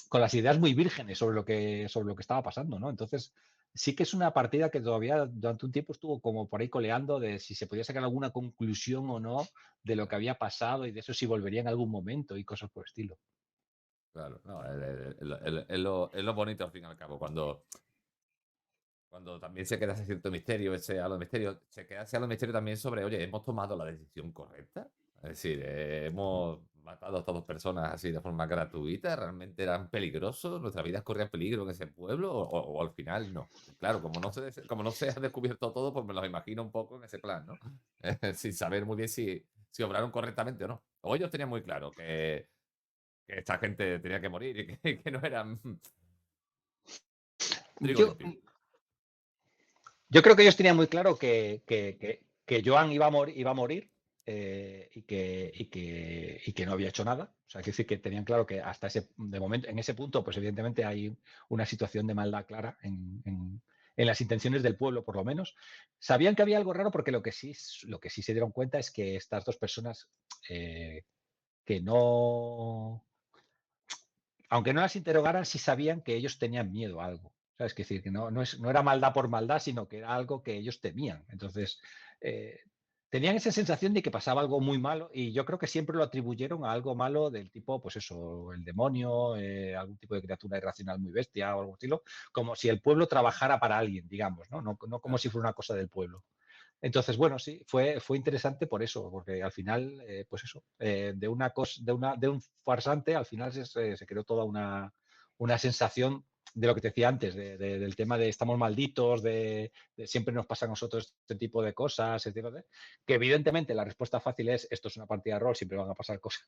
S2: con las ideas muy vírgenes sobre lo que estaba pasando, ¿no? Entonces, sí que es una partida que todavía durante un tiempo estuvo como por ahí coleando de si se podía sacar alguna conclusión o no de lo que había pasado y de eso si volvería en algún momento y cosas por el estilo.
S1: Claro, no, es lo bonito al fin y al cabo, cuando también se queda ese cierto misterio, ese halo de misterio, se queda ese halo de misterio también sobre, oye, ¿hemos tomado la decisión correcta? Es decir, hemos matado a estas dos personas así de forma gratuita, ¿realmente eran peligrosos? ¿Nuestras vidas corrían peligro en ese pueblo? ¿O al final no? Claro, como no se ha descubierto todo, pues me lo imagino un poco en ese plan, ¿no? Sin saber muy bien si obraron correctamente o no. O ellos tenían muy claro que esta gente tenía que morir y que no eran trigo
S2: Yo,
S1: limpio.
S2: yo creo que ellos tenían muy claro que Joan iba a morir y que no había hecho nada. O sea, quiero decir que tenían claro que hasta de momento, en ese punto, pues evidentemente hay una situación de maldad clara en las intenciones del pueblo, por lo menos. Sabían que había algo raro porque lo que sí se dieron cuenta es que estas dos personas eh, que no, aunque no las interrogaran, sí sabían que ellos tenían miedo a algo. ¿Sabes? Es decir, que no era maldad por maldad, sino que era algo que ellos temían. Entonces, eh, tenían esa sensación de que pasaba algo muy malo y yo creo que siempre lo atribuyeron a algo malo del tipo, pues eso, el demonio, algún tipo de criatura irracional muy bestia o algo estilo, como si el pueblo trabajara para alguien, digamos, ¿no? No como
S1: Claro,
S2: si fuera una cosa del pueblo. Entonces, bueno, sí, fue interesante por eso, porque al final, pues eso, de una cosa, de un farsante, al final se creó toda una sensación de lo que te decía antes, del tema de estamos malditos, de siempre nos pasa a nosotros este tipo de cosas, que evidentemente la respuesta fácil es esto es una partida de rol, siempre van a pasar cosas,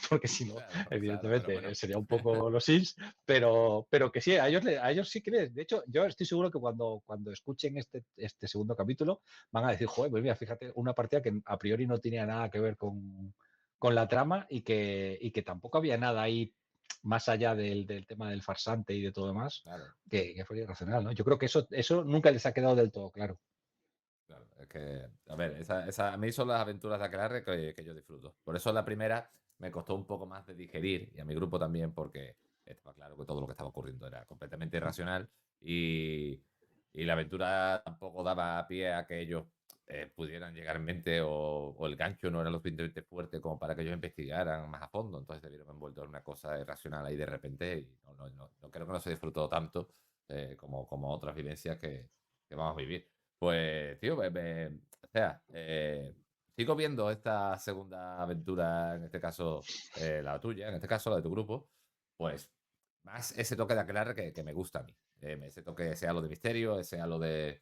S2: porque si no,
S1: claro, claro, pero
S2: evidentemente
S1: bueno.
S2: sería un poco los sims, pero que sí, a ellos sí que les, de hecho, yo estoy seguro que cuando escuchen este segundo capítulo, van a decir, joder, pues mira, fíjate, una partida que a priori no tenía nada que ver con la trama y que tampoco había nada ahí más allá del tema del farsante y de todo demás,
S1: Claro,
S2: que fue irracional, ¿no? Yo creo que eso nunca les ha quedado del todo claro.
S1: claro. Es que, a ver, a mí son las aventuras de Aquelarre que yo disfruto. Por eso la primera me costó un poco más de digerir, y a mi grupo también, porque estaba claro que todo lo que estaba ocurriendo era completamente irracional y la aventura tampoco daba pie a que ellos pudieran llegar en mente o el gancho no era lo suficientemente fuerte como para que ellos investigaran más a fondo. Entonces se vieron envueltos en una cosa irracional ahí de repente y no creo que no se disfrutó tanto como otras vivencias que vamos a vivir. Pues, tío, o sea, sigo viendo esta segunda aventura, en este caso la tuya, en este caso la de tu grupo, pues más ese toque de aclarar que me gusta a mí. Ese toque, sea lo de misterio, sea lo de,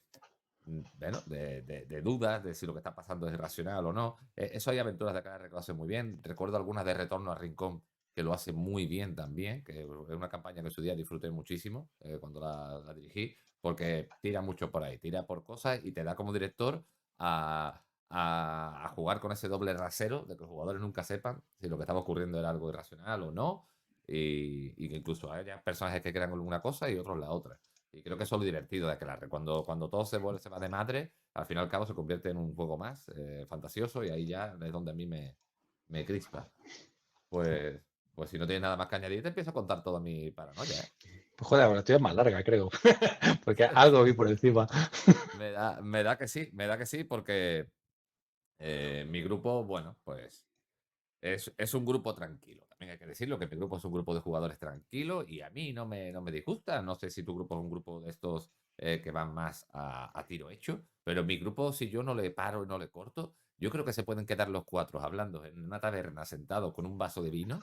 S1: bueno, de dudas, de si lo que está pasando es irracional o no. Eso hay aventuras de aclarar que lo hacen muy bien. Recuerdo algunas de Retorno a Rincón que lo hace muy bien también, que es una campaña que en su día disfruté muchísimo cuando la dirigí porque tira mucho por ahí, tira por cosas y te da como director a jugar con ese doble rasero de que los jugadores nunca sepan si lo que estaba ocurriendo era algo irracional o no. y que incluso haya personajes que crean una cosa y otros la otra. Y creo que eso es lo divertido de Aquelarre. Cuando todo se va de madre, al fin y al cabo se convierte en un juego más fantasioso y ahí ya es donde a mí me crispa. Pues, pues si no tienes nada más que añadir, te empiezo a contar toda mi paranoia, ¿eh?
S2: Pues joder, la tuya es más larga, creo. Porque algo vi por encima.
S1: Me da que sí, porque mi grupo, bueno, pues es un grupo tranquilo. También hay que decirlo que mi grupo es un grupo de jugadores tranquilo y a mí no me disgusta. No sé si tu grupo es un grupo de estos que van más a tiro hecho, pero mi grupo, si yo no le paro y no le corto, yo creo que se pueden quedar los cuatro hablando en una taberna sentados con un vaso de vino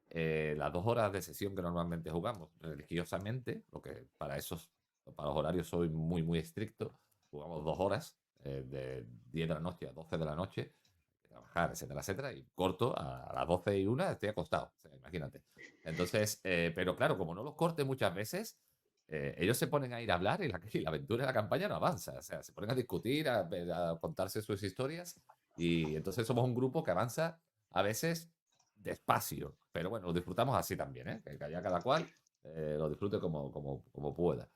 S1: las 2 horas de sesión que normalmente jugamos religiosamente, porque para los horarios soy muy, muy estricto. Jugamos 2 horas de 10 de la noche a 12 de la noche trabajar, etcétera, etcétera, y corto a las 12:01 estoy acostado, o sea, imagínate. Entonces, pero claro, como no los corte muchas veces, ellos se ponen a ir a hablar y la aventura de la campaña no avanza, o sea, se ponen a discutir, a contarse sus historias, y entonces somos un grupo que avanza a veces despacio, pero bueno, lo disfrutamos así también, ¿eh? Que haya cada cual lo disfrute como pueda.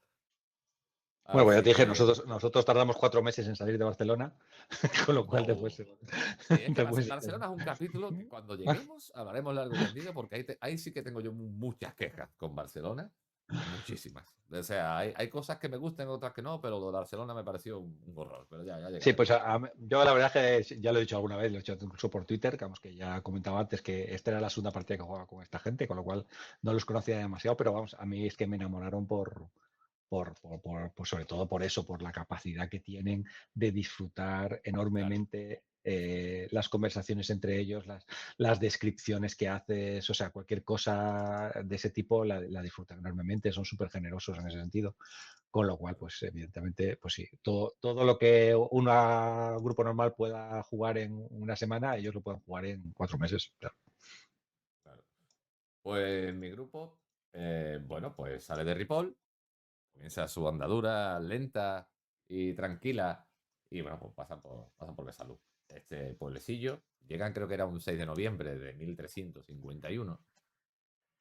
S2: Bueno, pues ya
S1: Así
S2: te dije,
S1: que
S2: nosotros tardamos 4 meses en salir de Barcelona, con lo cual
S1: no.
S2: después,
S1: Sí, es que
S2: después
S1: Barcelona es un capítulo que cuando lleguemos hablaremos largo y tendido, porque ahí sí que tengo yo muchas quejas con Barcelona, muchísimas. O sea, hay cosas que me gustan, otras que no, pero lo de Barcelona me pareció un horror, pero ya
S2: sí, pues
S1: llegaremos.
S2: yo la verdad es que ya lo he dicho alguna vez, lo he hecho incluso por Twitter, que vamos, que ya comentaba antes que esta era la segunda partida que jugaba con esta gente, con lo cual no los conocía demasiado, pero vamos, a mí es que me enamoraron por sobre todo por eso, por la capacidad que tienen de disfrutar
S1: Claro,
S2: enormemente las conversaciones entre ellos, las descripciones que haces, o sea, cualquier cosa de ese tipo la disfrutan enormemente, son súper generosos en ese sentido. Con lo cual,
S1: claro,
S2: pues evidentemente, pues sí, todo lo que un grupo normal pueda jugar en una semana, ellos lo pueden jugar en 4 meses. Claro.
S1: claro. Pues mi grupo, bueno, pues sale de Ripoll, comienza su andadura lenta y tranquila, y bueno, pues pasan por Besalú. Este pueblecillo, llegan creo que era un 6 de noviembre de 1351.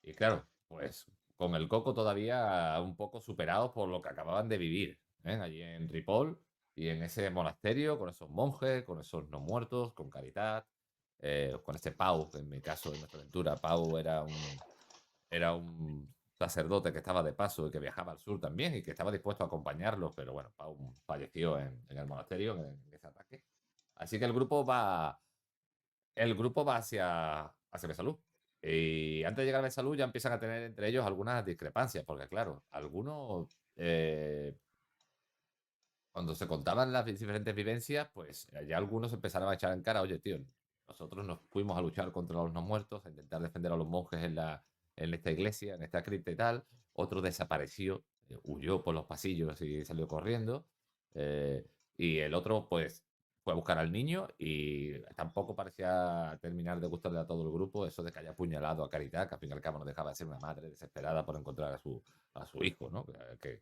S1: Y claro, pues con el coco todavía un poco superados por lo que acababan de vivir, ¿eh? Allí en Ripoll y en ese monasterio, con esos monjes, con esos no muertos, con Caridad, con este Pau, que en mi caso, en nuestra aventura, Pau era un sacerdote que estaba de paso y que viajaba al sur también y que estaba dispuesto a acompañarlos, pero bueno, Pau falleció en el monasterio, en ese ataque. Así que el grupo va hacia Besalú. Y antes de llegar a Besalú ya empiezan a tener entre ellos algunas discrepancias, porque claro, algunos, cuando se contaban las diferentes vivencias, pues ya algunos empezaron a echar en cara, oye, tío, nosotros nos fuimos a luchar contra los no muertos, a intentar defender a los monjes en esta iglesia, en esta cripta y tal. Otro desapareció, huyó por los pasillos y salió corriendo. eh, y el otro, pues, fue a buscar al niño y tampoco parecía terminar de gustarle a todo el grupo eso de que haya apuñalado a Caridad, que al fin y al cabo no dejaba de ser una madre desesperada por encontrar a su hijo, ¿no? Que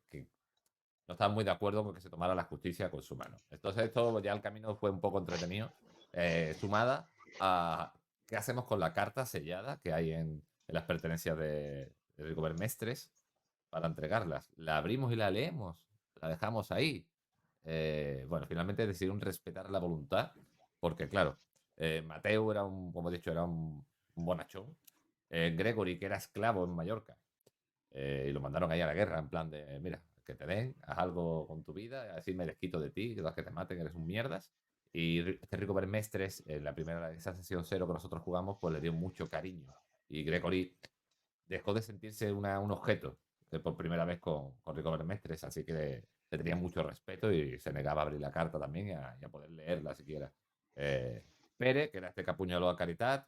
S1: no estaban muy de acuerdo con que se tomara la justicia con su mano. Entonces esto ya el camino fue un poco entretenido, sumada a qué hacemos con la carta sellada que hay en las pertenencias de Rigobert Mestres para entregarlas. La abrimos y la leemos, la dejamos ahí. Bueno, finalmente decidieron respetar la voluntad, porque claro, Mateo era como he dicho, era un bonachón. Gregory, que era esclavo en Mallorca, y lo mandaron ahí a la guerra, en plan de, mira, que te den, haz algo con tu vida, así me desquito de ti, que te maten, eres un mierdas. Y este Rico Bermestres, en la primera, esa sesión cero que nosotros jugamos, pues le dio mucho cariño. Y Gregory dejó de sentirse un objeto por primera vez con Rico Bermestres, así que le tenía mucho respeto y se negaba a abrir la carta también y a poder leerla siquiera. Eh, Pere, que era este que apuñaló a Caritat,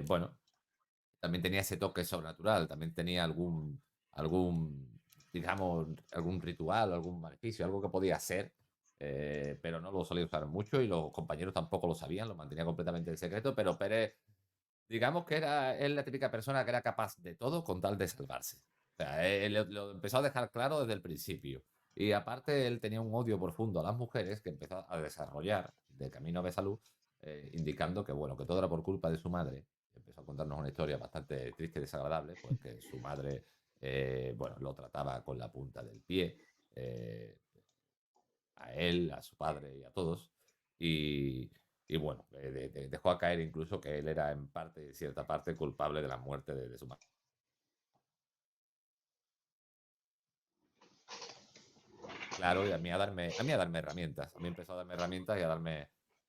S1: bueno, también tenía ese toque sobrenatural, también tenía digamos, algún ritual, algún maleficio, algo que podía ser, pero no lo solía usar mucho y los compañeros tampoco lo sabían, lo mantenía completamente en secreto, pero Pérez, digamos que es la típica persona que era capaz de todo con tal de salvarse. O sea, él lo empezó a dejar claro desde el principio. Y aparte, él tenía un odio profundo a las mujeres que empezó a desarrollar de camino a Besalú, indicando que, bueno, que todo era por culpa de su madre. Empezó empezó a contarnos una historia bastante triste y desagradable, pues que su madre, bueno, lo trataba con la punta del pie, eh, a él, a su padre y a todos. Y, y bueno, dejó a caer incluso que él era en parte, en cierta parte, culpable de la muerte de su madre. Claro, y a mí a darme herramientas. A mí empezó a darme herramientas y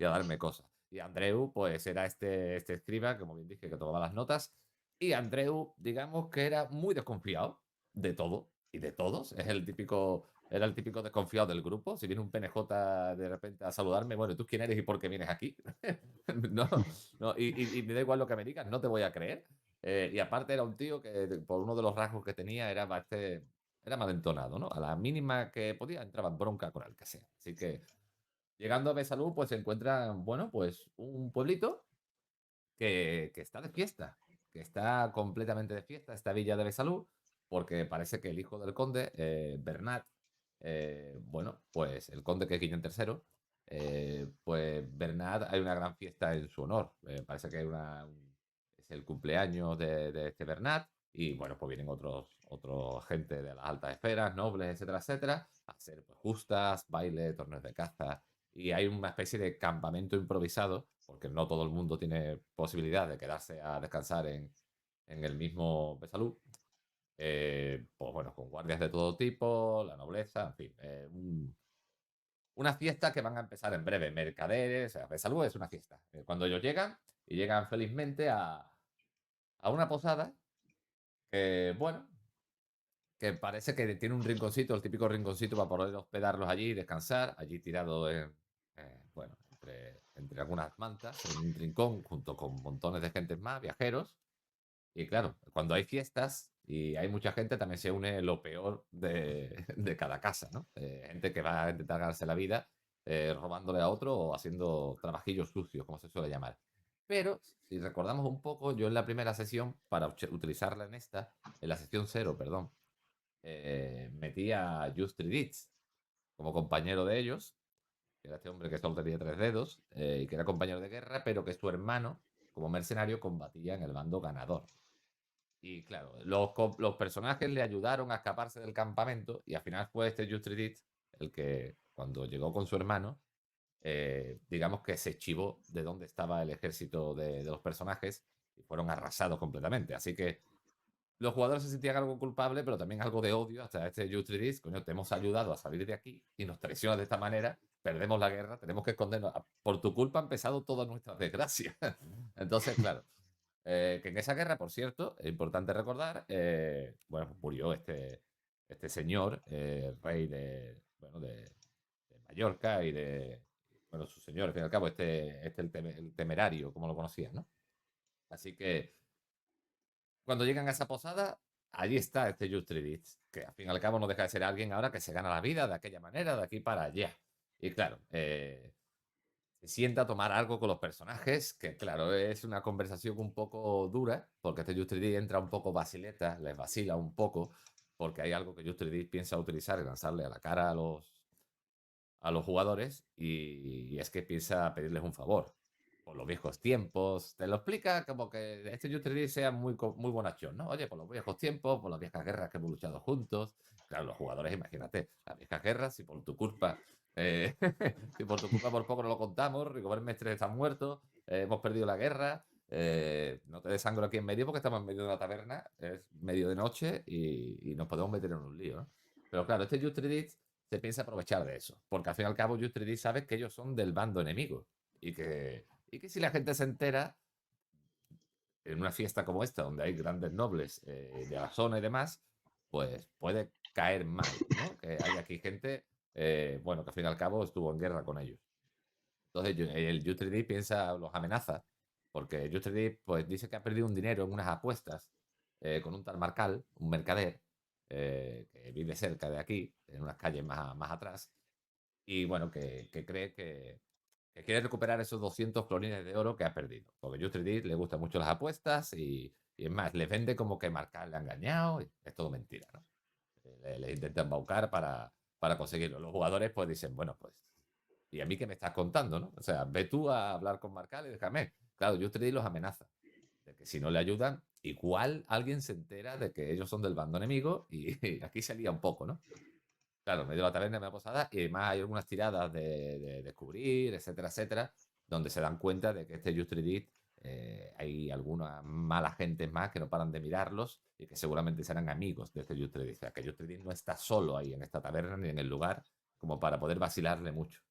S1: a darme cosas. Y Andreu, pues era este escriba, como bien dije, que tomaba las notas. Y Andreu, digamos que era muy desconfiado de todo y de todos. Era el típico desconfiado del grupo. Si viene un PNJ de repente a saludarme, bueno, ¿tú quién eres y por qué vienes aquí? No, no, y me da igual lo que me digas, no te voy a creer. Y aparte era un tío que, por uno de los rasgos que tenía, era malentonado, ¿no? A la mínima que podía entraba en bronca con el que sea. Así que llegando a Besalú, pues se encuentra, bueno, pues un pueblito que está de fiesta, que está completamente de fiesta, esta villa de Besalú, porque parece que el hijo del conde, Bernat, bueno, pues el conde que es Guillem III, pues Bernat hay una gran fiesta en su honor. Parece que es el cumpleaños de este Bernat y bueno, pues vienen otros gente de las altas esferas, nobles, etcétera, etcétera, a hacer pues, justas, baile, torneos de caza y hay una especie de campamento improvisado, porque no todo el mundo tiene posibilidad de quedarse a descansar en el mismo Besalú. Pues bueno, con guardias de todo tipo, la nobleza, en fin. Una fiesta que van a empezar en breve. Mercaderes, o sea, Besalú es una fiesta. Cuando ellos llegan, y llegan felizmente a una posada que, bueno, que parece que tiene un rinconcito, el típico rinconcito para poder hospedarlos allí y descansar, allí tirado bueno, entre algunas mantas, en un rincón, junto con montones de gentes más, viajeros. Y claro, cuando hay fiestas y hay mucha gente, también se une lo peor de cada casa, ¿no? Gente que va a intentar ganarse la vida robándole a otro o haciendo trabajillos sucios, como se suele llamar. Pero, si recordamos un poco, yo en la primera sesión, para utilizarla en la sesión cero, perdón, metí a Justriditz como compañero de ellos, que era este hombre que solo tenía 3 dedos y que era compañero de guerra, pero que su hermano, como mercenario, combatía en el bando ganador. Y claro, los personajes le ayudaron a escaparse del campamento y al final fue este Justriditz el que, cuando llegó con su hermano, digamos que se chivó de dónde estaba el ejército de los personajes y fueron arrasados completamente. Así que los jugadores se sentían algo culpable, pero también algo de odio hasta este Jutridis. Coño, te hemos ayudado a salir de aquí y nos traicionas de esta manera, perdemos la guerra, tenemos que escondernos. Por tu culpa ha empezado toda nuestra desgracia. Entonces, claro, que en esa guerra, por cierto, es importante recordar, bueno, pues murió este señor, rey bueno, de Mallorca y bueno, su señor, al fin y al cabo, el temerario, como lo conocían, ¿no? Así que cuando llegan a esa posada, allí está este Justriditz, que al fin y al cabo no deja de ser alguien ahora que se gana la vida de aquella manera, de aquí para allá. Y claro, se sienta a tomar algo con los personajes, que claro, es una conversación un poco dura, porque este Justriditz entra un poco vacileta, les vacila un poco, porque hay algo que Justriditz piensa utilizar y lanzarle a la cara a los jugadores, y es que piensa pedirles un favor por los viejos tiempos. Te lo explica como que este Jutri sea muy bonachón, ¿no? Oye, por los viejos tiempos, por las viejas guerras que hemos luchado juntos. Claro, los jugadores, imagínate, las viejas guerras, si por tu culpa, eh, si por tu culpa por poco no lo contamos, Rigobert Mestre está muerto, hemos perdido la guerra, no te des sangre aquí en medio porque estamos en medio de una taberna, es medio de noche y nos podemos meter en un lío, ¿no? Pero claro, este Jutriditz se piensa aprovechar de eso, porque al fin y al cabo Jutriditz sabe que ellos son del bando enemigo y que si la gente se entera en una fiesta como esta, donde hay grandes nobles de la zona y demás, pues puede caer mal, ¿no? Que hay aquí gente, bueno, que al fin y al cabo estuvo en guerra con ellos. Entonces el Jutriditz piensa, los amenaza, porque Jutriditz pues dice que ha perdido un dinero en unas apuestas con un tal Marcal, un mercader, que vive cerca de aquí, en unas calles más atrás, y bueno, que cree que quiere recuperar esos 200 florines de oro que ha perdido. Porque Just 3D le gustan mucho las apuestas y es más, le vende como que Marcal le ha engañado. Y es todo mentira, ¿no? Le intentan embaucar para conseguirlo. Los jugadores pues dicen, bueno, pues, ¿y a mí qué me estás contando, no? O sea, ve tú a hablar con Marcal y déjame. Claro, Just 3D los amenaza que si no le ayudan, igual alguien se entera de que ellos son del bando enemigo y aquí se lía un poco, ¿no? Claro, me dio la taberna, me da posada y además hay algunas tiradas de descubrir, etcétera, etcétera, donde se dan cuenta de que este Justridit hay algunas malas gentes más que no paran de mirarlos y que seguramente serán amigos de este Justridit. O sea, que Justridit no está solo ahí en esta taberna ni en el lugar como para poder vacilarle mucho.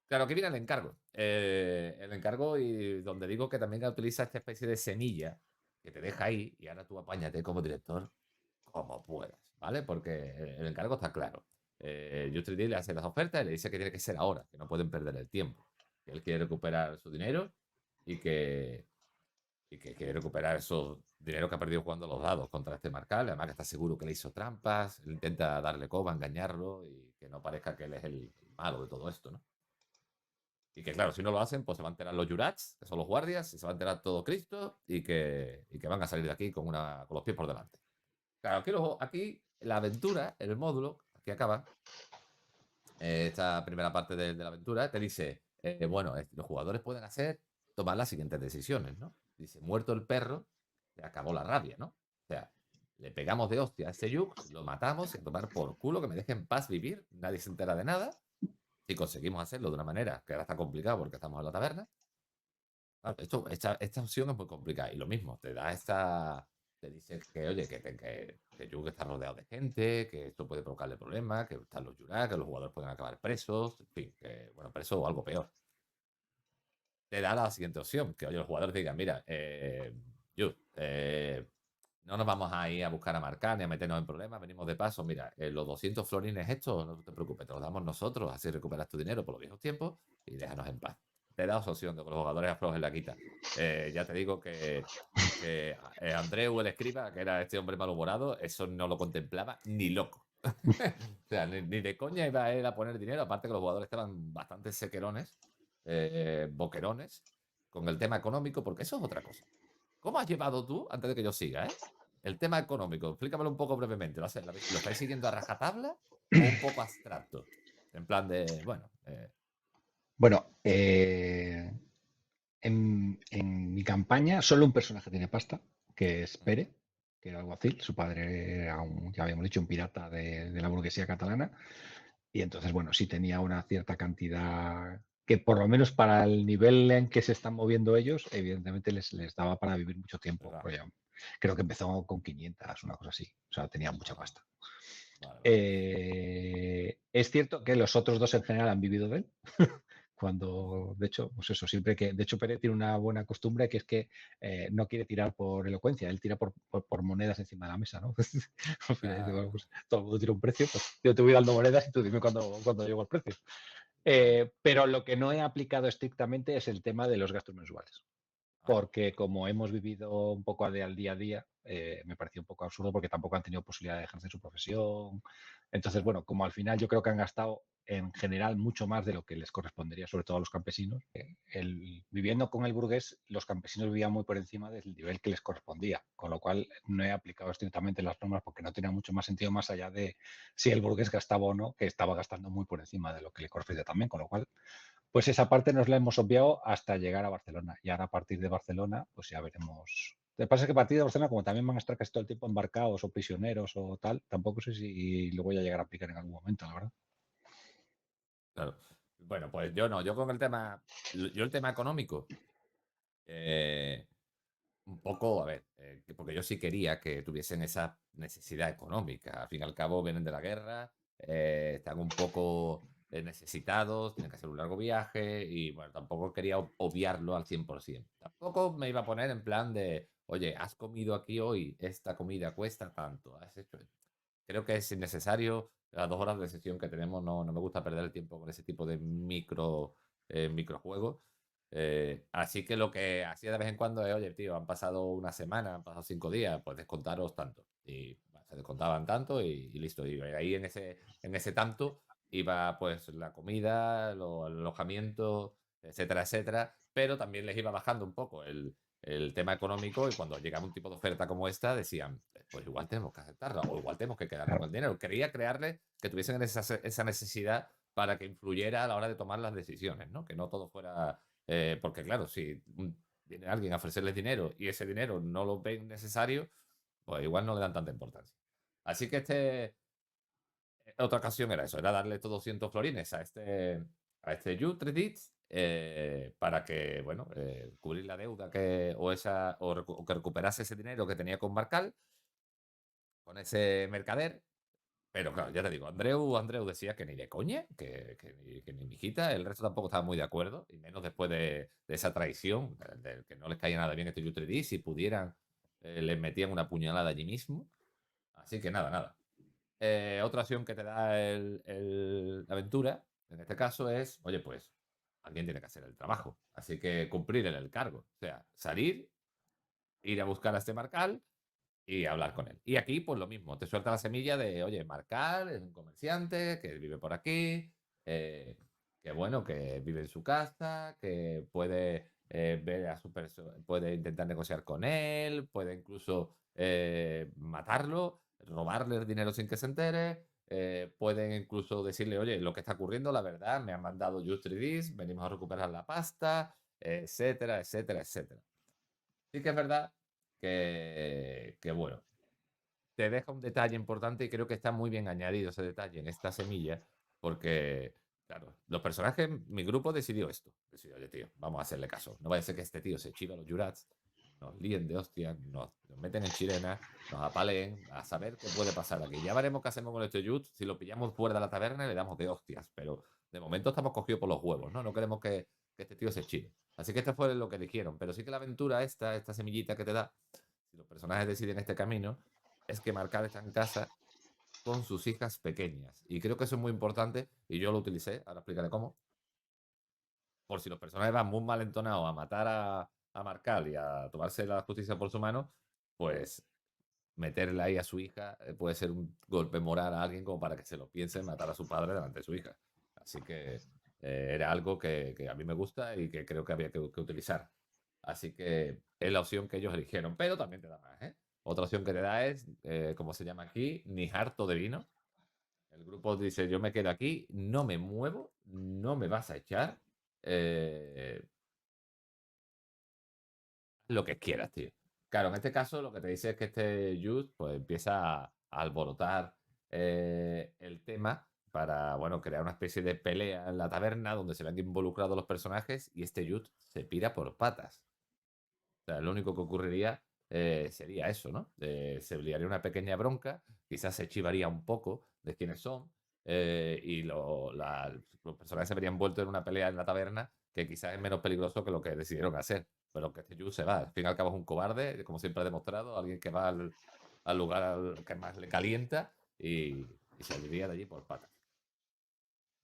S1: Claro, aquí viene el encargo. El encargo y donde digo que también utiliza esta especie de semilla que te deja ahí y ahora tú apáñate como director como puedas, ¿vale? Porque el encargo está claro. Just le hace las ofertas y le dice que tiene que ser ahora, que no pueden perder el tiempo. Que él quiere recuperar su dinero y que quiere recuperar esos dinero que ha perdido jugando los dados contra este Marcal. Además que está seguro que le hizo trampas, él intenta darle coba, engañarlo y que no parezca que él es el malo de todo esto, ¿no? Y que claro, si no lo hacen, pues se van a enterar los Jurats, que son los guardias, y se va a enterar todo Cristo y que van a salir de aquí con los pies por delante. Claro, aquí la aventura, el módulo, aquí acaba, esta primera parte de la aventura, te dice, bueno, los jugadores pueden tomar las siguientes decisiones, ¿no? Dice, muerto el perro, se acabó la rabia, ¿no? O sea, le pegamos de hostia a ese Yux, lo matamos y a tomar por culo, que me deje en paz vivir, nadie se entera de nada. Si conseguimos hacerlo de una manera que ahora está complicado porque estamos en la taberna, claro, esta opción es muy complicada. Y lo mismo, te dice que, oye, que Yuga está rodeado de gente, que esto puede provocarle problemas, que están los Yurak, que los jugadores pueden acabar presos, en fin, que, bueno, presos o algo peor. Te da la siguiente opción, que, oye, los jugadores digan, mira, Yu, no nos vamos a ir a buscar a marcar ni a meternos en problemas, venimos de paso, mira, los 200 florines estos, no te preocupes, te los damos nosotros, así recuperas tu dinero por los viejos tiempos y déjanos en paz. Te da esa opción de que los jugadores aflojen la quita. Ya te digo que Andreu, el escriba, que era este hombre malhumorado, eso no lo contemplaba ni loco. O sea, ni de coña iba a él a poner dinero, aparte que los jugadores estaban bastante sequerones, boquerones, con el tema económico, porque eso es otra cosa. ¿Cómo has llevado tú, antes de que yo siga, el tema económico? Explícamelo un poco brevemente. ¿Lo estáis siguiendo a rajatabla o un poco abstracto? En plan de, bueno,
S2: Bueno, en mi campaña solo un personaje tiene pasta, que es Pere, que era alguacil. Su padre era ya habíamos dicho, un pirata de la burguesía catalana. Y entonces, bueno, sí tenía una cierta cantidad que por lo menos para el nivel en que se están moviendo ellos, evidentemente les daba para vivir mucho tiempo.
S1: ¿verdad?
S2: Pues ya, creo que empezó con 500, una cosa así. O sea, tenía mucha
S1: Ajá.
S2: pasta.
S1: Vale, vale.
S2: Es cierto que los otros dos en general han vivido de él. Cuando, de hecho, pues eso, siempre que, de hecho, Pérez tiene una buena costumbre que es que no quiere tirar por elocuencia, él tira por monedas encima de la mesa, ¿no? Al final dice, bueno,
S1: Ah,
S2: pues, todo el mundo tira un precio, pues yo te voy dando monedas y tú dime cuándo llego al precio.
S1: vale.
S2: Pero lo que no he aplicado estrictamente es el tema de los gastos mensuales
S1: Ah,
S2: porque como hemos vivido un poco al día a día, me pareció un poco absurdo porque tampoco han tenido posibilidad de ejercer su profesión. Entonces,
S1: claro.
S2: bueno, como al final yo creo que han gastado en general mucho más de lo que les correspondería, sobre todo a los campesinos. Viviendo con el burgués, los campesinos vivían muy por encima del nivel que les correspondía, con lo cual no he aplicado estrictamente las normas porque no tenía mucho más sentido más allá de si el burgués gastaba o no, que estaba gastando muy por encima de lo que le correspondía también, con lo cual pues esa parte nos la hemos obviado hasta llegar a Barcelona. Y ahora a partir de Barcelona, pues ya veremos. Lo que pasa es que a partir de Barcelona, como también van a estar casi todo el tiempo embarcados o prisioneros o tal, tampoco sé si lo voy a llegar a aplicar en algún momento, la verdad.
S1: Claro. Bueno, pues yo no, yo con el tema económico, eh, un poco, a ver, porque yo sí quería que tuviesen esa necesidad económica. Al fin y al cabo vienen de la guerra, están un poco necesitados, tienen que hacer un largo viaje y bueno, tampoco quería obviarlo al 100%. Tampoco me iba a poner en plan de, oye, has comido aquí hoy, esta comida cuesta tanto, has hecho... Creo que es innecesario. Las 2 horas de sesión que tenemos no me gusta perder el tiempo con ese tipo de microjuegos. Así que lo que hacía de vez en cuando es, oye, tío, han pasado una semana, han pasado 5 días, pues descontaros tanto. Y bueno, se descontaban tanto y listo. Y ahí en ese tanto iba pues la comida, el alojamiento, etcétera, etcétera. Pero también les iba bajando un poco el tema económico y cuando llegaba un tipo de oferta como esta decían, pues igual tenemos que aceptarla o igual tenemos que quedarnos con el dinero. Quería crearle que tuviesen esa necesidad para que influyera a la hora de tomar las decisiones, ¿no? Que no todo fuera... porque claro, si viene alguien a ofrecerles dinero y ese dinero no lo ven necesario, pues igual no le dan tanta importancia. Así que otra ocasión era eso, era darle estos 200 florines a este Jutredit para que, bueno, cubrir la deuda o que recuperase ese dinero que tenía con Marcal, con ese mercader. Pero claro, ya te digo, Andreu decía que ni de coña, que ni mi hijita, el resto tampoco estaba muy de acuerdo, y menos después de esa traición, de que no les caía nada bien este Jutredit, si pudieran, les metían una puñalada allí mismo. Así que nada, nada. Otra opción que te da la aventura, en este caso, es, oye, pues alguien tiene que hacer el trabajo. Así que cumplir el cargo. O sea, salir, ir a buscar a este Marcal y hablar con él. Y aquí, pues lo mismo, te suelta la semilla de, oye, Marcal es un comerciante que vive por aquí, eh, que bueno, que vive en su casa, que puede ver a su persona, puede intentar negociar con él, puede incluso matarlo, robarle el dinero sin que se entere. Pueden incluso decirle, oye, lo que está ocurriendo, la verdad, me han mandado Just 3Ds, venimos a recuperar la pasta, etcétera, etcétera, etcétera. Sí que es verdad que bueno, te deja un detalle importante y creo que está muy bien añadido ese detalle en esta semilla, porque, claro, los personajes, mi grupo decidió esto. Decidió, oye, tío, vamos a hacerle caso. No vaya a ser que este tío se chiva a los jurats, nos líen de hostias, nos meten en chilena, nos apaleen, a saber qué puede pasar aquí. Ya veremos qué hacemos con este Jut. Si lo pillamos fuera de la taberna, le damos de hostias, pero de momento estamos cogidos por los huevos, ¿no? No queremos que este tío se chive. Así que esto fue lo que eligieron. Pero sí que la aventura esta semillita que te da, si los personajes deciden este camino, es que Marcal está en casa con sus hijas pequeñas. Y creo que eso es muy importante y yo lo utilicé, ahora explicaré cómo. Por si los personajes van muy mal entonados a matar a Marcal y a tomarse la justicia por su mano, pues meterle ahí a su hija puede ser un golpe moral a alguien como para que se lo piense en matar a su padre delante de su hija. Así que era algo que a mí me gusta y que creo que había que utilizar. Así que es la opción que ellos eligieron, pero también te da más, ¿eh? Otra opción que te da es, como se llama aquí, ni harto de vino. El grupo dice, yo me quedo aquí, no me muevo, no me vas a echar, eh, lo que quieras, tío. Claro, en este caso lo que te dice es que este Youth pues empieza a alborotar el tema para, bueno, crear una especie de pelea en la taberna donde se ven involucrados los personajes y este Youth se pira por patas. O sea, lo único que ocurriría sería eso, ¿no? Se liaría una pequeña bronca, quizás se chivaría un poco de quiénes son, y los personajes se verían envueltos en una pelea en la taberna que quizás es menos peligroso que lo que decidieron hacer. Pero que este Yu se va. Al fin y al cabo es un cobarde, como siempre ha demostrado, alguien que va al lugar que más le calienta y saldría de allí por patas.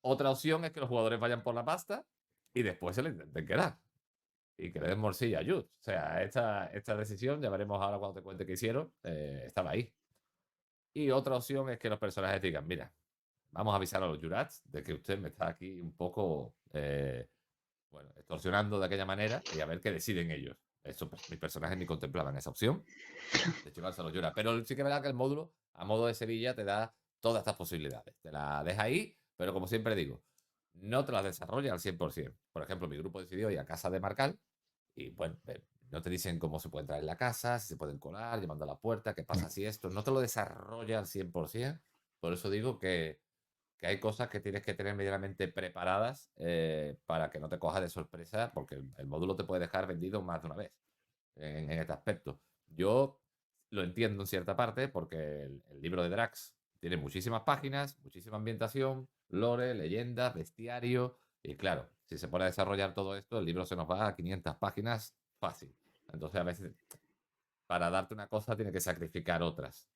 S1: Otra opción es que los jugadores vayan por la pasta y después se le intenten quedar y que le den morcilla a Jude. O sea, esta decisión, ya veremos ahora cuando te cuente qué hicieron, estaba ahí. Y otra opción es que los personajes digan, mira, vamos a avisar a los jurats de que usted me está aquí un poco, bueno, extorsionando de aquella manera y a ver qué deciden ellos. Eso, pues, mis personajes ni contemplaban esa opción de chivarse a los jurats. Pero sí que es verdad que el módulo, a modo de Sevilla, te da todas estas posibilidades. Te la deja ahí, pero como siempre digo, no te las desarrolla al 100%. Por ejemplo, mi grupo decidió ir a casa de Marcal y bueno, no te dicen cómo se puede entrar en la casa, si se pueden colar, llamando a la puerta, qué pasa si esto. No te lo desarrolla al 100%. Por eso digo que hay cosas que tienes que tener medianamente preparadas para que no te cojas de sorpresa, porque el módulo te puede dejar vendido más de una vez en este aspecto. Yo lo entiendo en cierta parte porque el libro de Drax tiene muchísimas páginas, muchísima ambientación, lore, leyendas, bestiario. Y claro, si se pone a desarrollar todo esto, el libro se nos va a 500 páginas fácil. Entonces, a veces, para darte una cosa, tiene que sacrificar otras.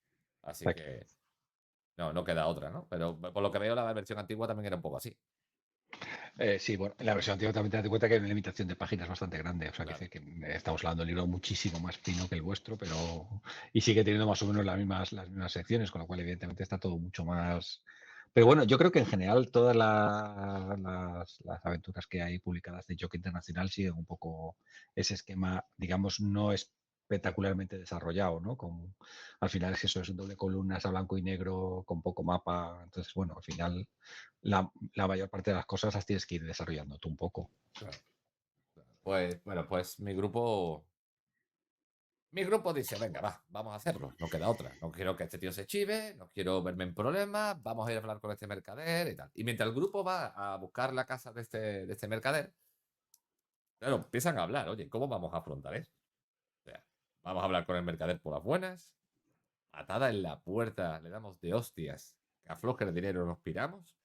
S1: Así que no queda otra, ¿no? Pero por lo que veo, la versión antigua también era un poco así.
S2: Sí, bueno, en la versión antigua también te das cuenta que hay una limitación de páginas bastante grande. O sea, que,
S1: Claro.
S2: dice que estamos hablando de un libro muchísimo más fino que el vuestro, pero. Y sigue teniendo más o menos las mismas secciones, con lo cual, evidentemente, está todo mucho más. Pero bueno, yo creo que en general todas las aventuras que hay publicadas de Joke Internacional siguen un poco ese esquema, digamos, no espectacularmente desarrollado, ¿no? Al final es eso, es un doble columnas a blanco y negro con poco mapa. Entonces, bueno, al final la mayor parte de las cosas las tienes que ir desarrollando tú un poco.
S1: Claro. Pues, bueno, pues mi grupo dice, venga, va, vamos a hacerlo, no queda otra. No quiero que este tío se chive, no quiero verme en problemas, vamos a ir a hablar con este mercader y tal. Y mientras el grupo va a buscar la casa de este mercader, claro, empiezan a hablar, oye, ¿cómo vamos a afrontar esto? O sea, vamos a hablar con el mercader por las buenas, atada en la puerta, le damos de hostias, que afloje el dinero, nos piramos.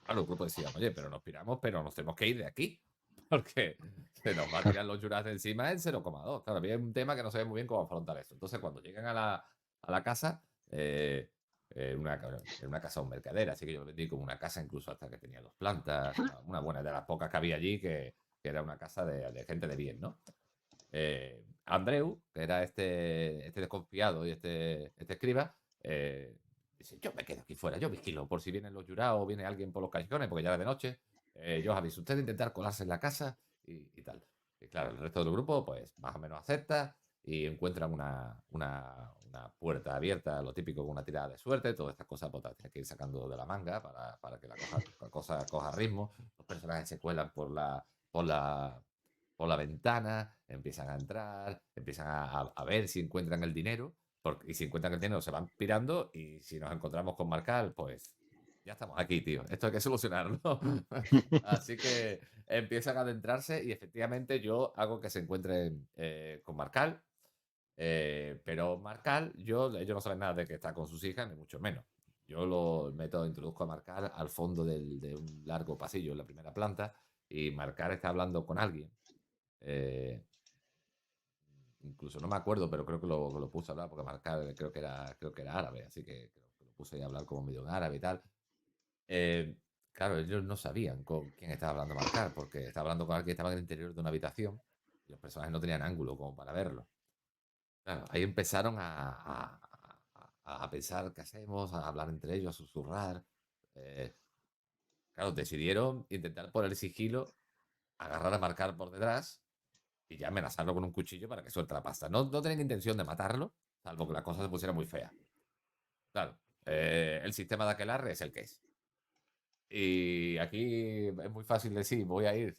S1: Claro, el grupo decía, oye, pero nos piramos, pero nos tenemos que ir de aquí, porque se nos va a tirar los juras de encima en 0,2. Claro, había un tema que no sabía muy bien cómo afrontar esto. Entonces, cuando llegan a la casa, en una casa un mercader, así que yo lo vendí como una casa, incluso hasta que tenía 2 plantas, una buena de las pocas que había allí, que era una casa de gente de bien, ¿no? Andreu, que era este desconfiado y este escriba, dice, yo me quedo aquí fuera, yo vigilo por si vienen los jurados o viene alguien por los callejones, porque ya era de noche, yo os aviso, usted intentar colarse en la casa y tal. Y claro, el resto del grupo, pues más o menos acepta y encuentran una puerta abierta, lo típico con una tirada de suerte, todas estas cosas pues, tienes que ir sacando de la manga para que la cosa coja ritmo. Los personajes se cuelan por la, por la ventana, empiezan a entrar, empiezan a ver si encuentran el dinero, y si encuentran el dinero se van pirando, y si nos encontramos con Marcal, pues ya estamos aquí, tío. Esto hay que solucionarlo. Así que empiezan a adentrarse y efectivamente yo hago que se encuentren con Marcal, pero Marcal, ellos no saben nada de que está con sus hijas, ni mucho menos. Yo lo meto, introduzco a Marcal al fondo de un largo pasillo en la primera planta, y Marcal está hablando con alguien. eh, Incluso no me acuerdo, pero creo que lo puse a hablar porque Marcar creo que era árabe, así que creo que lo puse a hablar como medio en árabe y tal. Eh, claro, ellos no sabían con quién estaba hablando Marcar, porque estaba hablando con alguien que estaba en el interior de una habitación y los personajes no tenían ángulo como para verlo. Claro, ahí empezaron a pensar qué hacemos, a hablar entre ellos, a susurrar. Eh, claro, decidieron intentar poner sigilo, agarrar a Marcar por detrás y ya amenazarlo con un cuchillo para que suelte la pasta. No tenían intención de matarlo, salvo que la cosa se pusiera muy fea. Claro, el sistema de aquelarre es el que es. Y aquí es muy fácil decir, voy a ir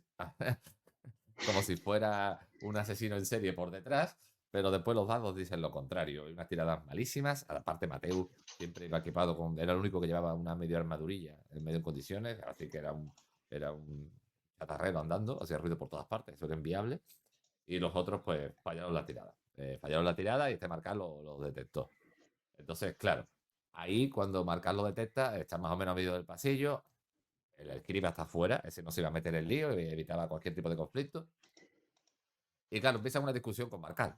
S1: como si fuera un asesino en serie por detrás, pero después los dados dicen lo contrario. Hay unas tiradas malísimas. Aparte, Mateu siempre iba equipado era el único que llevaba una medio armadurilla en medio en condiciones, así que era un chatarrero andando, hacía ruido por todas partes, eso era inviable. Y los otros, pues, fallaron la tirada. Fallaron la tirada y este Marcal lo detectó. Entonces, claro, ahí cuando Marcal lo detecta, está más o menos a medio del pasillo, el escriba está afuera, ese no se iba a meter en lío y evitaba cualquier tipo de conflicto. Y claro, empieza una discusión con Marcal.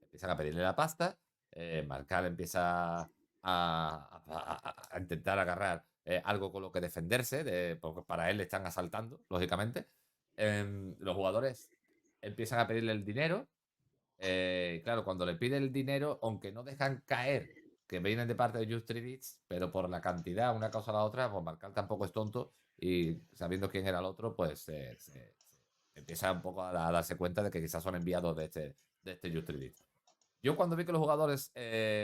S1: Empiezan a pedirle la pasta, Marcal empieza a intentar agarrar algo con lo que defenderse, porque para él le están asaltando, lógicamente. Los jugadores empiezan a pedirle el dinero. Claro, cuando le pide el dinero, aunque no dejan caer que vienen de parte de Just 3 Bits, pero por la cantidad, una cosa a la otra, pues Marcal tampoco es tonto, y sabiendo quién era el otro, pues se empieza un poco a darse cuenta de que quizás son enviados de este Just 3 Bits. Yo cuando vi que los jugadores,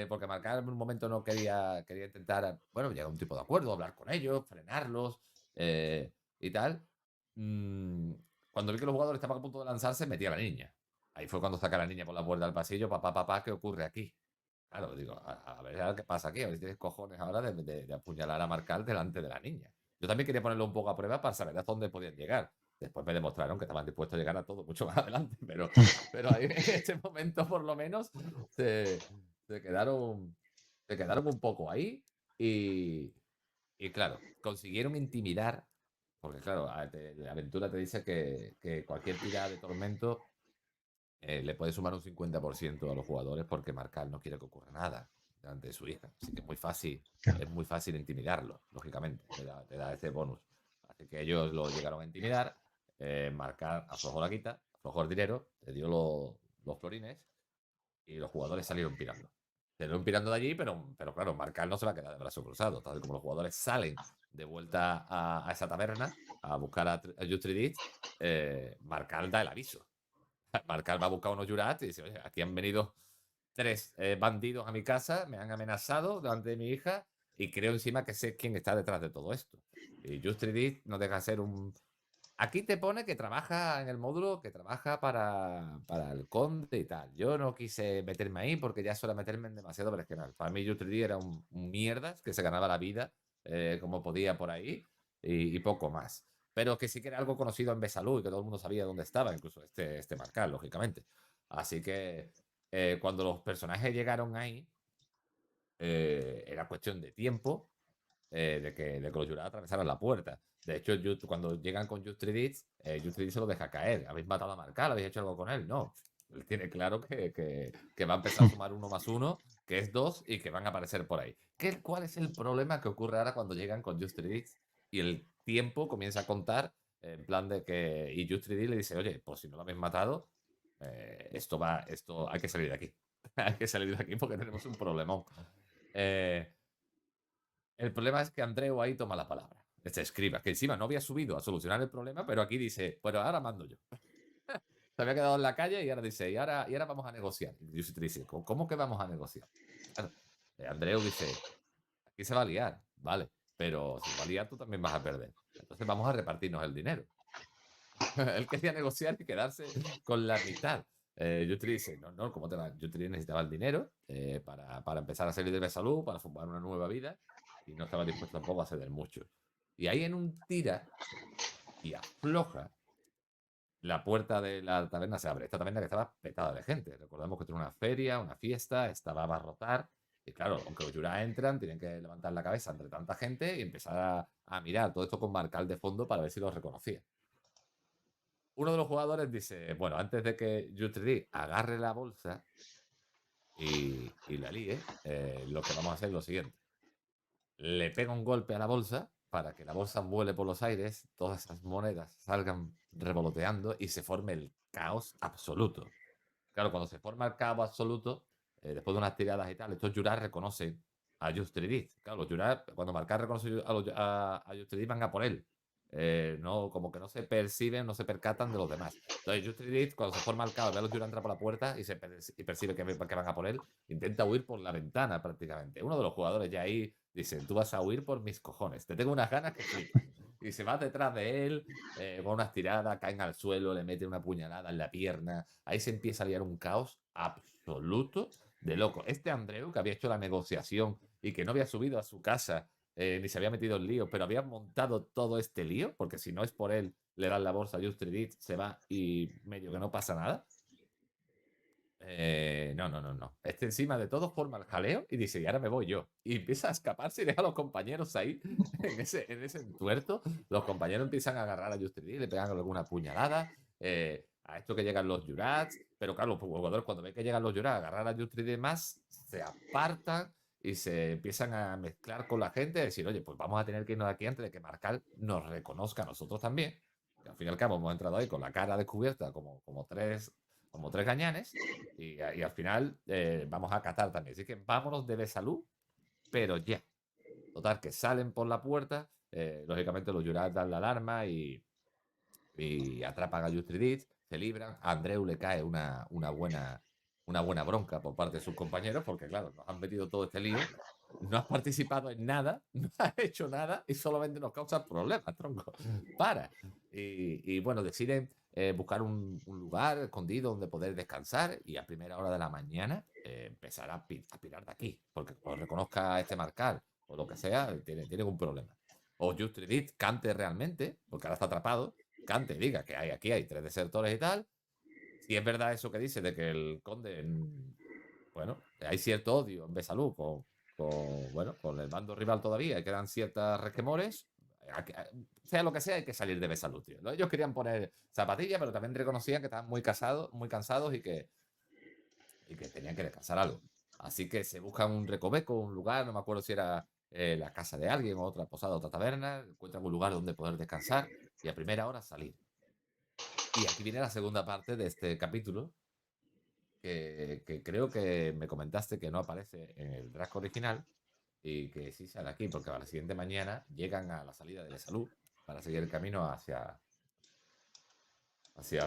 S1: porque Marcal en un momento no quería intentar, bueno, llegar a un tipo de acuerdo, hablar con ellos, frenarlos y tal. mm, Cuando vi que los jugadores estaban a punto de lanzarse, metí a la niña. Ahí fue cuando saca a la niña por la puerta del pasillo, papá, papá, ¿qué ocurre aquí? Claro, digo, a ver qué pasa aquí, a ver si tienes cojones ahora de apuñalar a Marcal delante de la niña. Yo también quería ponerlo un poco a prueba para saber hasta dónde podían llegar. Después me demostraron que estaban dispuestos a llegar a todo mucho más adelante, pero ahí en este momento por lo menos se, se quedaron, se quedaron un poco ahí y, y claro, consiguieron intimidar, porque claro, la aventura te dice que cualquier tirada de tormento le puede sumar un 50% a los jugadores porque Marcal no quiere que ocurra nada delante de su hija. Así que
S2: Claro.
S1: es muy fácil intimidarlo, lógicamente, te da ese bonus. Así que ellos lo llegaron a intimidar, Marcal aflojó la quita, aflojó el dinero, le dio los florines y los jugadores salieron pirando. Salieron pirando de allí, pero claro, Marcal no se va a quedar de brazos cruzados. Tal como los jugadores salen de vuelta a esa taberna a buscar a Justridit, Marcal da el aviso. Marcal va a buscar unos jurats y dice, oye, aquí han venido 3 bandidos a mi casa, me han amenazado delante de mi hija y creo encima que sé quién está detrás de todo esto. Y Just 3D no deja de ser Aquí te pone que trabaja en el módulo, que trabaja para el conde y tal. Yo no quise meterme ahí porque ya suele meterme en demasiado berenjenal. Para mí Jutri era un mierdas que se ganaba la vida como podía por ahí y poco más. Pero que sí que era algo conocido en Besalú y que todo el mundo sabía dónde estaba, incluso este Marcal, lógicamente. Así que cuando los personajes llegaron ahí, era cuestión de tiempo de que los jurados atravesaran la puerta. De hecho, cuando llegan con Justridis, Justridis se lo deja caer. ¿Habéis matado a Marcal? ¿Habéis hecho algo con él? No. Él tiene claro que va a empezar a sumar 1 más 1, que es 2, y que van a aparecer por ahí. ¿Cuál es el problema que ocurre ahora cuando llegan con Justridis y el tiempo comienza a contar en plan de que... Y Justridis le dice, oye, pues si no lo habéis matado, esto hay que salir de aquí. Hay que salir de aquí porque tenemos un problemón. El problema es que Andreu ahí toma la palabra. Este escriba, que encima no había subido a solucionar el problema, pero aquí dice, bueno, ahora mando yo. Se había quedado en la calle y ahora dice, y ahora vamos a negociar. Y Yusitri dice, ¿cómo que vamos a negociar? Claro, Andreu dice, aquí se va a liar, vale, pero si va a liar tú también vas a perder. Entonces vamos a repartirnos el dinero. Él quería negociar y quedarse con la mitad. Yutri dice, no, ¿cómo te va? Yutri necesitaba el dinero para empezar a salir de Besalú, para formar una nueva vida, y no estaba dispuesto tampoco a ceder mucho. Y ahí en un tira y afloja, la puerta de la taberna se abre. Esta taberna que estaba petada de gente. Recordemos que tiene una feria, una fiesta, estaba a abarrotar. Y claro, aunque los Yura entran, tienen que levantar la cabeza entre tanta gente y empezar a mirar todo esto con Marcal de fondo para ver si los reconocía. Uno de los jugadores dice, bueno, antes de que Jutri agarre la bolsa y la líe, lo que vamos a hacer es lo siguiente. Le pega un golpe a la bolsa para que la bolsa vuele por los aires, todas esas monedas salgan revoloteando y se forme el caos absoluto. Claro, cuando se forma el caos absoluto, después de unas tiradas y tal, estos Jurar reconocen a Justridis. Claro, los Jurar, cuando Marcar reconoce a Justridis, van a por él. No, como que no se perciben, no se percatan de los demás. Entonces, Justridis, cuando se forma el caos, ve a los Jurar entrar por la puerta y percibe que van a por él, intenta huir por la ventana prácticamente. Uno de los jugadores ya ahí dice, tú vas a huir por mis cojones, te tengo unas ganas que flipas. Y se va detrás de él, con unas tiradas, caen al suelo, le mete una puñalada en la pierna. Ahí se empieza a liar un caos absoluto de loco. Este Andreu, que había hecho la negociación y que no había subido a su casa, ni se había metido en lío, pero había montado todo este lío, porque si no es por él, le dan la bolsa a Justridit, se va y medio que no pasa nada. No. Este encima de todo forma el jaleo y dice, y ahora me voy yo. Y empieza a escaparse y deja a los compañeros ahí en ese entuerto. Los compañeros empiezan a agarrar a Justridit, le pegan alguna puñalada. A esto que llegan los Jurats. Pero claro, los jugadores cuando ven que llegan los Jurats a agarrar a Justridit más, se apartan y se empiezan a mezclar con la gente. Decir, oye, pues vamos a tener que irnos de aquí antes de que Marcal nos reconozca a nosotros también. Que al fin y al cabo hemos entrado ahí con la cara descubierta como tres gañanes y al final vamos a catar también. Así que vámonos de Besalú, pero ya. Total, que salen por la puerta, lógicamente los Jurats dan la alarma y atrapan a Justridit, se libran. A Andreu le cae una buena bronca por parte de sus compañeros, porque claro, nos han metido todo este lío, no has participado en nada, no has hecho nada y solamente nos causas problemas, tronco. Para. Y bueno, deciden buscar un lugar escondido donde poder descansar y a primera hora de la mañana empezar a pirar de aquí, porque cuando reconozca a este Marcal o lo que sea, tiene un problema. O Justridit cante realmente, porque ahora está atrapado, cante, diga que aquí hay 3 desertores y tal. Si es verdad eso que dice de que el conde, bueno, hay cierto odio en Besalú con el bando rival todavía, y quedan ciertas resquemores. Sea lo que sea, hay que salir de Besalú, tío. Ellos querían poner zapatillas, pero también reconocían que estaban muy cansados y que tenían que descansar algo. Así que se buscan un recoveco, un lugar, no me acuerdo si era la casa de alguien o otra posada, otra taberna, encuentran un lugar donde poder descansar y a primera hora salir. Y aquí viene la segunda parte de este capítulo, que creo que me comentaste que no aparece en el draft original y que sí sale aquí, porque a la siguiente mañana llegan a la salida de Besalú para seguir el camino hacia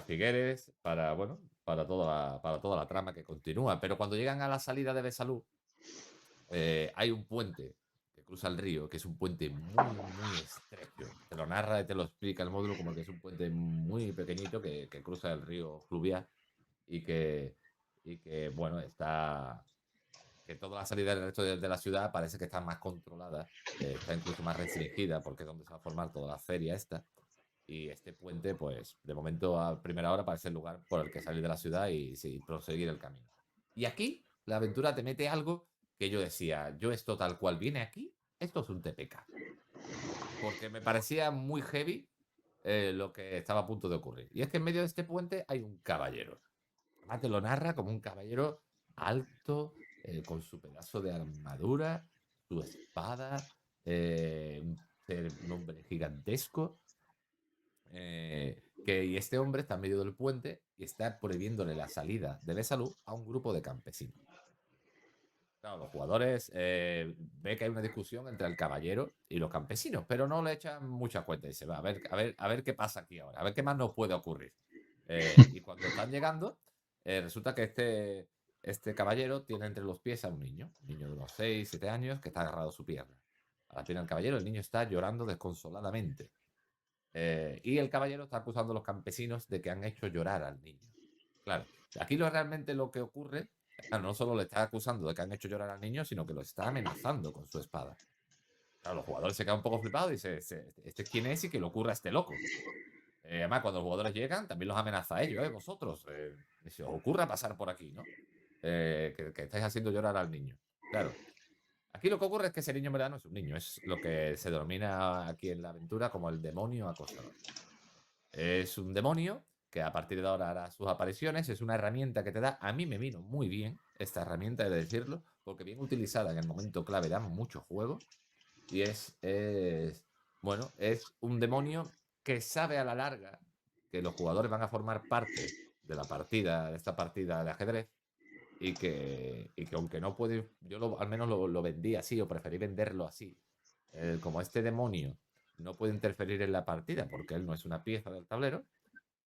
S1: Figueres, bueno, para toda la trama que continúa. Pero cuando llegan a la salida de Besalú, hay un puente que cruza el río, que es un puente muy, muy estrecho. Te lo narra y te lo explica el módulo como que es un puente muy pequeñito que cruza el río Fluviá y que bueno, que toda la salida del resto de la ciudad parece que está más controlada, está incluso más restringida porque es donde se va a formar toda la feria esta. Y este puente, pues, de momento a primera hora parece el lugar por el que salir de la ciudad y sí, proseguir el camino. Y aquí la aventura te mete algo que yo decía, yo esto tal cual viene aquí, esto es un TPK. Porque me parecía muy heavy lo que estaba a punto de ocurrir. Y es que en medio de este puente hay un caballero. Además te lo narra como un caballero alto, con su pedazo de armadura, su espada, un hombre gigantesco. Y este hombre está en medio del puente y está prohibiéndole la salida de Besalú a un grupo de campesinos. Claro, los jugadores ve que hay una discusión entre el caballero y los campesinos, pero no le echan mucha cuenta. Dice, va, a ver qué pasa aquí ahora, a ver qué más nos puede ocurrir. Y cuando están llegando, resulta que este caballero tiene entre los pies a un niño de unos 6, 7 años, que está agarrado a su pierna. Ahora tiene el caballero, el niño está llorando desconsoladamente. Y el caballero está acusando a los campesinos de que han hecho llorar al niño. Claro, aquí realmente lo que ocurre, claro, no solo le está acusando de que han hecho llorar al niño, sino que lo está amenazando con su espada. Claro, los jugadores se quedan un poco flipados y dicen, ¿este quién es y que le ocurra a este loco? Además, cuando los jugadores llegan, también los amenaza a ellos, vosotros. Se os ocurra pasar por aquí, ¿no? Que estáis haciendo llorar al niño. Claro, aquí lo que ocurre es que ese niño en verdad no es un niño, es lo que se denomina aquí en la aventura como el demonio acosador. Es un demonio que a partir de ahora hará sus apariciones, es una herramienta que te da, a mí me vino muy bien esta herramienta, he de decirlo, porque bien utilizada en el momento clave da mucho juego y bueno, es un demonio que sabe a la larga que los jugadores van a formar parte de la partida, de esta partida de ajedrez, y que aunque no puede, al menos lo vendí así, o preferí venderlo así. Como este demonio no puede interferir en la partida porque él no es una pieza del tablero,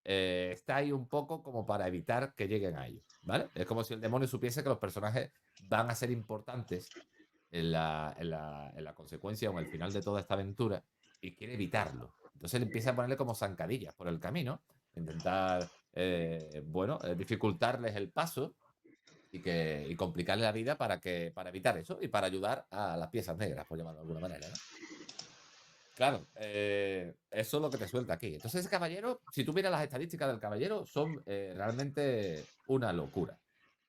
S1: está ahí un poco como para evitar que lleguen a ellos, ¿vale? Es como si el demonio supiese que los personajes van a ser importantes en la consecuencia o en el final de toda esta aventura y quiere evitarlo. Entonces él empieza a ponerle como zancadillas por el camino, intentar, bueno, dificultarles el paso y complicarle la vida para evitar eso y para ayudar a las piezas negras, por llamarlo de alguna manera, ¿no? Claro, eso es lo que te suelta aquí. Entonces, ese caballero, si tú miras las estadísticas del caballero, son realmente una locura.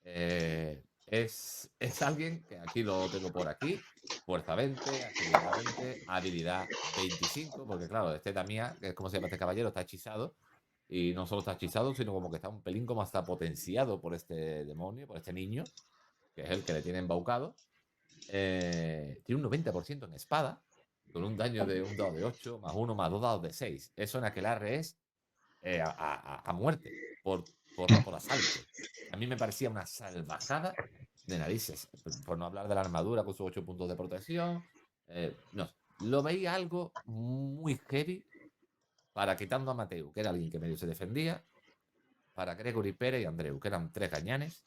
S1: Es alguien que aquí lo tengo por aquí: fuerza 20, agilidad 20, habilidad 25, porque claro, este Damía, que es como se llama este caballero, está hechizado. Y no solo está hechizado, sino como que está un pelín como hasta potenciado por este demonio, por este niño, que es el que le tiene embaucado. Tiene un 90% en espada, con un daño de un dado de 8, más uno, más dos dados de 6. Eso en aquelarre es a muerte, por asalto. A mí me parecía una salvajada de narices, por no hablar de la armadura con sus 8 puntos de protección. No, lo veía algo muy heavy para, quitando a Mateu, que era alguien que medio se defendía, para Gregory Pérez y Andreu, que eran 3 gañanes,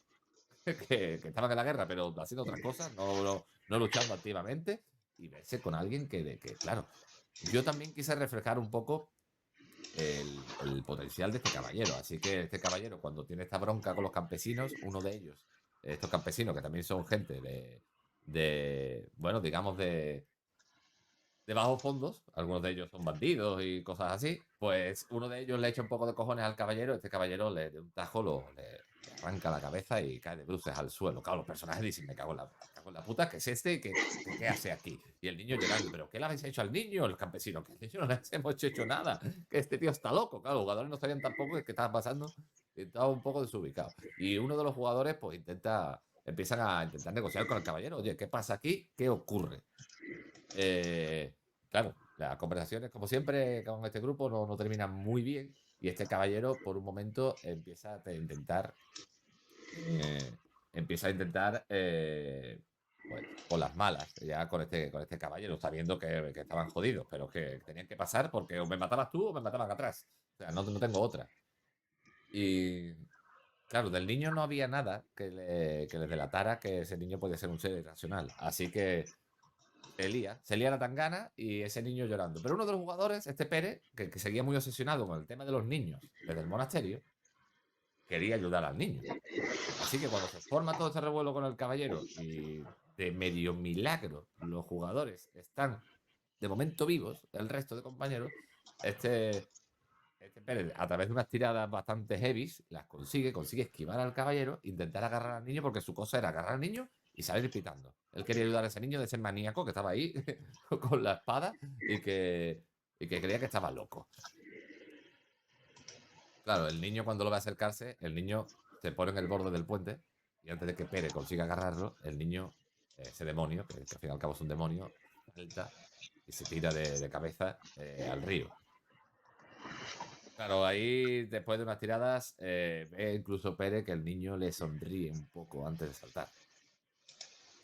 S1: que estaban en la guerra, pero haciendo otras cosas, no luchando activamente, y verse con alguien claro, yo también quise reflejar un poco el potencial de este caballero. Así que este caballero, cuando tiene esta bronca con los campesinos, uno de ellos, estos campesinos que también son gente bueno, digamos de bajos fondos, algunos de ellos son bandidos y cosas así, pues uno de ellos le echa un poco de cojones al caballero, este caballero de un tajo le arranca la cabeza y cae de bruces al suelo. Claro, los personajes dicen, me cago en la puta, ¿qué es este? ¿Qué hace aquí? Y el niño llorando, ¿pero qué le habéis hecho al niño? El campesino, que al niño no le hemos hecho nada, que este tío está loco. Claro, los jugadores no sabían tampoco qué estaba pasando, estaba un poco desubicado. Y uno de los jugadores pues empiezan a intentar negociar con el caballero, oye, ¿qué pasa aquí? ¿Qué ocurre? Claro, las conversaciones, como siempre, con este grupo no terminan muy bien. Y este caballero, por un momento, eh, pues, con las malas, ya con este caballero, sabiendo que estaban jodidos, pero que tenían que pasar porque o me matabas tú o me mataban atrás. O sea, no tengo otra. Y claro, del niño no había nada que les delatara que ese niño podía ser un ser irracional. Así que se lía la tangana y ese niño llorando. Pero uno de los jugadores, este Pérez, que seguía muy obsesionado con el tema de los niños desde el monasterio, quería ayudar al niño. Así que cuando se forma todo este revuelo con el caballero y de medio milagro los jugadores están de momento vivos, el resto de compañeros, este, este Pérez, a través de unas tiradas bastante heavy, consigue esquivar al caballero, intentar agarrar al niño, porque su cosa era agarrar al niño y salir pitando. Él quería ayudar a ese niño de ese maníaco que estaba ahí con la espada y que creía que estaba loco. Claro, el niño cuando lo ve acercarse, el niño se pone en el borde del puente y antes de que Pérez consiga agarrarlo, el niño, ese demonio, que al fin y al cabo es un demonio, salta y se tira de cabeza al río. Claro, ahí después de unas tiradas, ve incluso Pérez que el niño le sonríe un poco antes de saltar.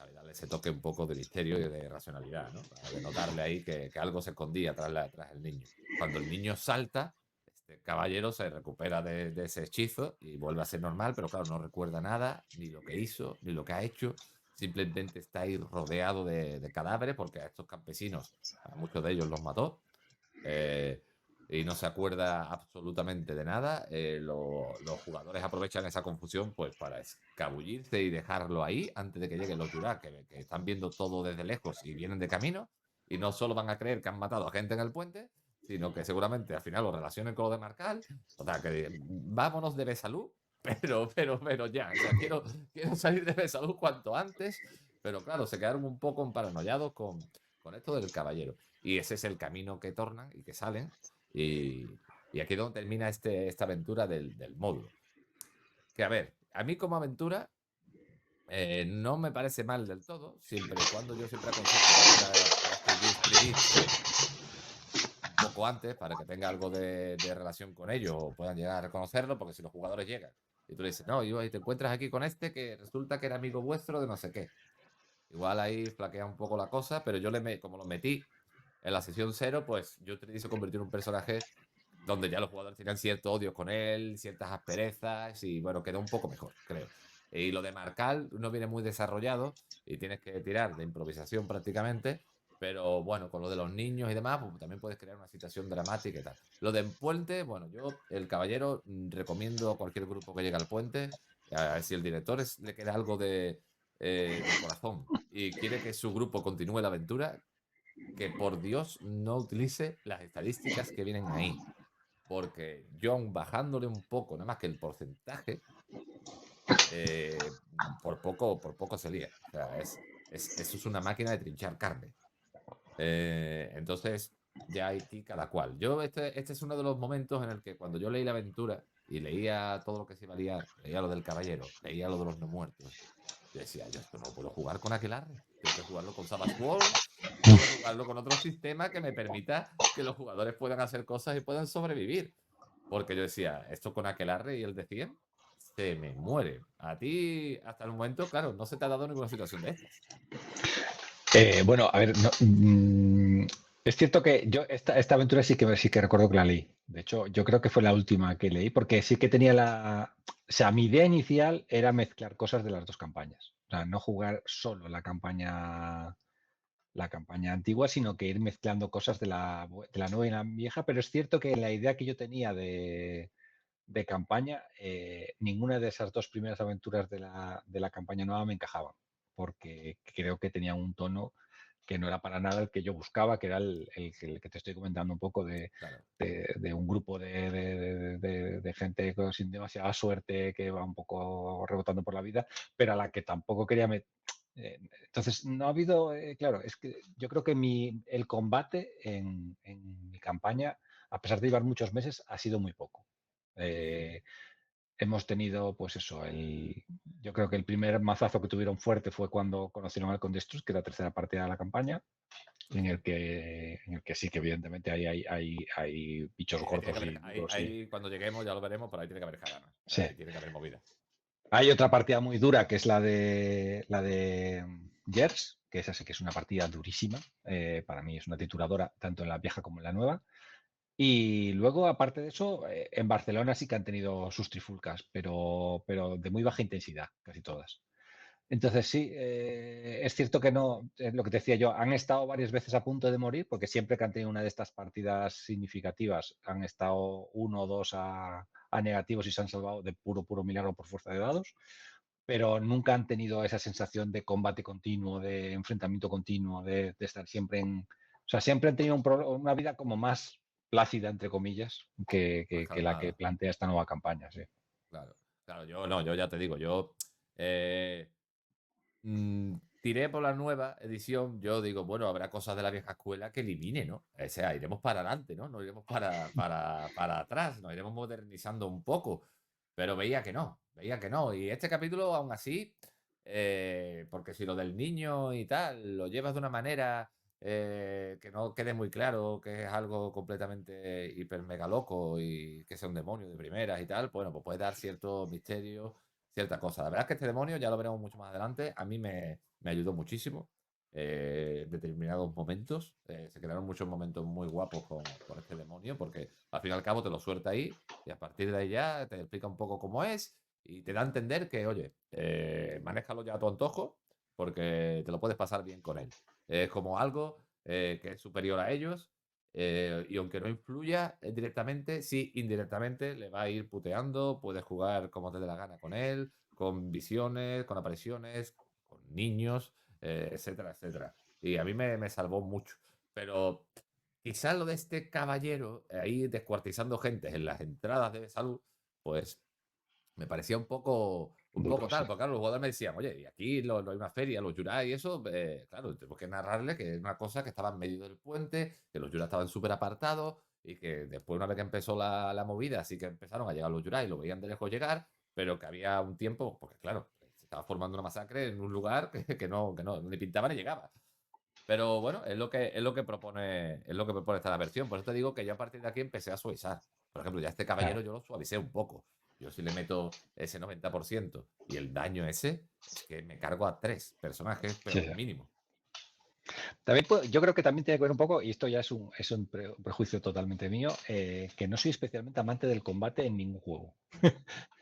S1: A darle ese toque un poco de misterio y de racionalidad, ¿no? De notarle ahí que algo se escondía tras el niño. Cuando el niño salta, este caballero se recupera de ese hechizo y vuelve a ser normal, pero claro, no recuerda nada, ni lo que hizo, ni lo que ha hecho. Simplemente está ahí rodeado de cadáveres, porque a estos campesinos, a muchos de ellos los mató. Eh, y no se acuerda absolutamente de nada. Los jugadores aprovechan esa confusión pues para escabullirse y dejarlo ahí antes de que lleguen los Jurats, que están viendo todo desde lejos y vienen de camino, y no solo van a creer que han matado a gente en el puente, sino que seguramente al final lo relacionen con lo de Marcal. O sea, que vámonos de Besalú, pero ya. O sea, quiero salir de Besalú cuanto antes, pero claro, se quedaron un poco paranoiados con esto del caballero. Y ese es el camino que tornan y que salen. Y aquí es donde termina esta aventura del módulo. Que a ver, a mí como aventura no me parece mal del todo, siempre y cuando yo siempre aconsejo meter a este Just Credits un poco antes para que tenga algo de relación con ellos o puedan llegar a reconocerlo, porque si los jugadores llegan y tú le dices, no, y te encuentras aquí con este que resulta que era amigo vuestro de no sé qué. Igual ahí flaquea un poco la cosa, pero como lo metí en la sesión cero, pues yo te hice convertir en un personaje donde ya los jugadores tenían cierto odio con él, ciertas asperezas y bueno, quedó un poco mejor, creo. Y lo de Marcal no viene muy desarrollado y tienes que tirar de improvisación prácticamente, pero bueno, con lo de los niños y demás, pues también puedes crear una situación dramática y tal. Lo del puente, bueno, yo, el caballero, recomiendo a cualquier grupo que llegue al puente, si el director le queda algo de corazón y quiere que su grupo continúe la aventura, que por Dios no utilice las estadísticas que vienen ahí. Porque John bajándole un poco, nada más que el porcentaje, eh, por poco se lía. O sea, eso es una máquina de trinchar carne. Entonces, ya aquí cada cual. Este es uno de los momentos en el que cuando yo leí la aventura y leía todo lo que se iba a liar, leía lo del caballero, leía lo de los no muertos, yo decía, yo esto no puedo jugar con Aquelarre. Tengo que jugarlo con Savage World, tengo que jugarlo con otro sistema que me permita que los jugadores puedan hacer cosas y puedan sobrevivir. Porque yo decía, esto con Aquelarre y el de 100 se me muere. A ti, hasta el momento, claro, no se te ha dado ninguna situación de estas.
S2: Bueno, a ver, es cierto que yo esta aventura sí que recuerdo que la leí. De hecho, yo creo que fue la última que leí porque sí que tenía o sea, mi idea inicial era mezclar cosas de las dos campañas. O sea, no jugar solo la campaña antigua, sino que ir mezclando cosas de la nueva y la vieja. Pero es cierto que la idea que yo tenía de campaña, ninguna de esas dos primeras aventuras de la campaña nueva me encajaban, porque creo que tenía un tono que no era para nada el que yo buscaba, que era el que te estoy comentando un poco
S1: Claro.
S2: de un grupo de gente sin demasiada suerte que va un poco rebotando por la vida, pero a la que tampoco quería meter. Entonces, no ha habido, claro, es que yo creo que el combate en mi campaña, a pesar de llevar muchos meses, ha sido muy poco. Eh, Hemos tenido, pues eso, yo creo que el primer mazazo que tuvieron fuerte fue cuando conocieron al Condestrus, que es la tercera partida de la campaña, en el que sí que evidentemente hay bichos
S1: Tiene que
S2: gordos y
S1: haber,
S2: duros.
S1: ahí, cuando lleguemos ya lo veremos, pero ahí tiene que haber jaranas.
S2: Sí.
S1: Ahí tiene que haber movida.
S2: Hay otra partida muy dura que es la de Gers, que esa sí que es una partida durísima. Para mí es una trituradora, tanto en la vieja como en la nueva. Y luego, aparte de eso, en Barcelona sí que han tenido sus trifulcas, pero de muy baja intensidad, casi todas. Entonces sí, es cierto que no, es lo que te decía yo, han estado varias veces a punto de morir, porque siempre que han tenido una de estas partidas significativas han estado uno o dos a negativos y se han salvado de puro milagro por fuerza de dados, pero nunca han tenido esa sensación de combate continuo, de enfrentamiento continuo, de estar siempre en... O sea, siempre han tenido una vida como más plácida, entre comillas,
S1: Más
S2: que la que
S1: calmada.
S2: plantea esta nueva campaña, sí.
S1: Claro. Claro, yo no, yo ya te digo, yo eh, tiré por la nueva edición, yo digo, bueno, habrá cosas de la vieja escuela que elimine, ¿no? O sea, iremos para adelante, ¿no? No iremos para atrás, nos iremos modernizando un poco. Pero veía que no, veía que no. Y este capítulo, aún así, porque si lo del niño y tal, lo llevas de una manera que no quede muy claro que es algo completamente hiper mega loco y que sea un demonio de primeras y tal, bueno, pues puede dar cierto misterio, cierta cosa. La verdad es que este demonio, ya lo veremos mucho más adelante, a mí me ayudó muchísimo en determinados momentos. Se crearon muchos momentos muy guapos con este demonio, porque al fin y al cabo te lo suelta ahí y a partir de ahí ya te explica un poco cómo es y te da a entender que, oye, manéjalo ya a tu antojo porque te lo puedes pasar bien con él. Es como algo que es superior a ellos y aunque no influya directamente, sí indirectamente le va a ir puteando, puedes jugar como te dé la gana con él, con visiones, con apariciones, con niños, etcétera, etcétera. Y a mí me salvó mucho. Pero quizás lo de este caballero ahí descuartizando gente en las entradas de salud, pues me parecía un poco
S2: Duro,
S1: tal,
S2: sí.
S1: porque claro, los jugadores me decían, oye, y aquí no hay una feria, los Yurai y eso, claro, tenemos que narrarle que es una cosa que estaba en medio del puente, que los Yurai estaban súper apartados y que después, una vez que empezó la movida, sí que empezaron a llegar los Yurai, lo veían de lejos llegar, pero que había un tiempo, porque claro, se estaba formando una masacre en un lugar que no, ni pintaba ni llegaba. Pero bueno, es lo que propone esta versión. Por eso te digo que yo a partir de aquí empecé a suavizar. Por ejemplo, ya este caballero
S2: Claro.
S1: yo lo suavicé un poco. Yo si le meto ese 90% y el daño ese, es que me cargo a 3 personajes,
S2: Sí,
S1: pero
S2: sí.
S1: mínimo.
S2: También yo creo que también tiene que ver un poco, y esto ya es un prejuicio totalmente mío, que no soy especialmente amante del combate en ningún juego.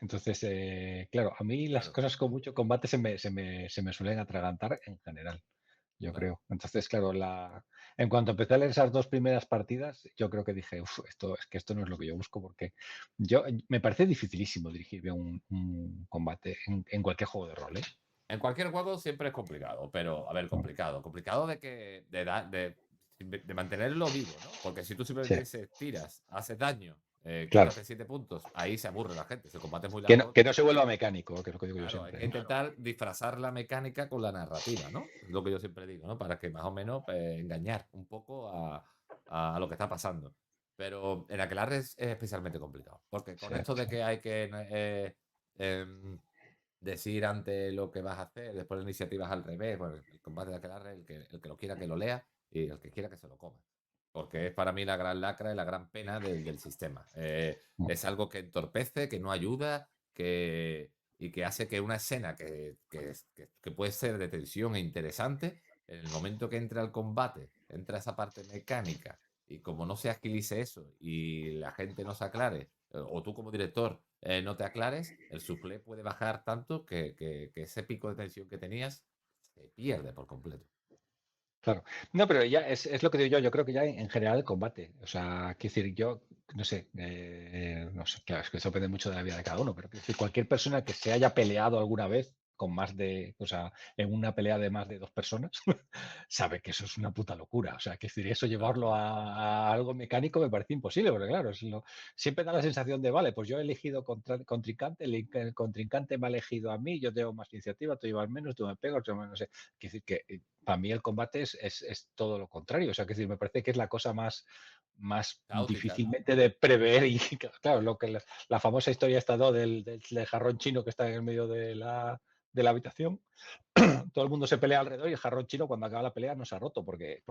S2: Entonces, claro, a mí las
S1: Claro,
S2: cosas con mucho combate se me suelen atragantar en general, yo
S1: claro.
S2: creo. Entonces, claro, en cuanto empecé a leer esas dos primeras partidas, yo creo que dije, "Uf, esto no es lo que yo busco, porque me parece dificilísimo dirigir bien un combate en cualquier juego de rol, ¿eh?
S1: En cualquier juego siempre es complicado, pero, a ver, complicado. Complicado de mantenerlo vivo, ¿no? Porque si tú
S2: Sí,
S1: simplemente dices, tiras, haces daño,
S2: claro.
S1: quítate 7 puntos, ahí se aburre la gente. Si el combate es muy
S2: Que
S1: largo,
S2: no se vuelva mecánico, que es lo que digo yo
S1: claro, hay
S2: siempre,
S1: que
S2: ¿no?
S1: intentar disfrazar la mecánica con la narrativa, ¿no? Es lo que yo siempre digo, ¿no? Para que más o menos engañar un poco a lo que está pasando. Pero en Aquelarre es especialmente complicado, porque con
S2: Sí,
S1: esto de
S2: sí.
S1: que hay que em, decir ante lo que vas a hacer, después la iniciativa es al revés, bueno, el combate de Aquelarre, el que lo quiera que lo lea y el que quiera que se lo coma. Porque es para mí la gran lacra y la gran pena del sistema. Es algo que entorpece, que no ayuda, y que hace que una escena que puede ser de tensión e interesante, en el momento que entra al combate, entra esa parte mecánica, y como no se agilice eso y la gente no se aclare, o tú como director no te aclares, el soufflé puede bajar tanto que ese pico de tensión que tenías se pierde por completo.
S2: Claro. No, pero ya es lo que digo yo creo que ya en general el combate, o sea, quiero decir, yo no sé, claro, es que eso depende mucho de la vida de cada uno, pero quiero decir, cualquier persona que se haya peleado alguna vez con más de, o sea, en una pelea de más de dos personas, sabe que eso es una puta locura, o sea, que decir, eso
S1: Claro,
S2: llevarlo
S1: claro.
S2: a algo mecánico me parece imposible, porque claro, siempre da la sensación de, vale, pues yo he elegido contrincante, el contrincante me ha elegido a mí, yo tengo más iniciativa, tú llevas menos, tú me pegas, yo no sé, quiero decir que para mí el combate es todo lo contrario. O sea, que decir, me parece que es la cosa más
S1: Caótica, ¿no?
S2: difícilmente de prever. Y claro, la famosa historia esta ¿no? del jarrón chino que está en el medio de la habitación. Todo el mundo se pelea alrededor y el jarrón chino cuando acaba la pelea no se ha roto porque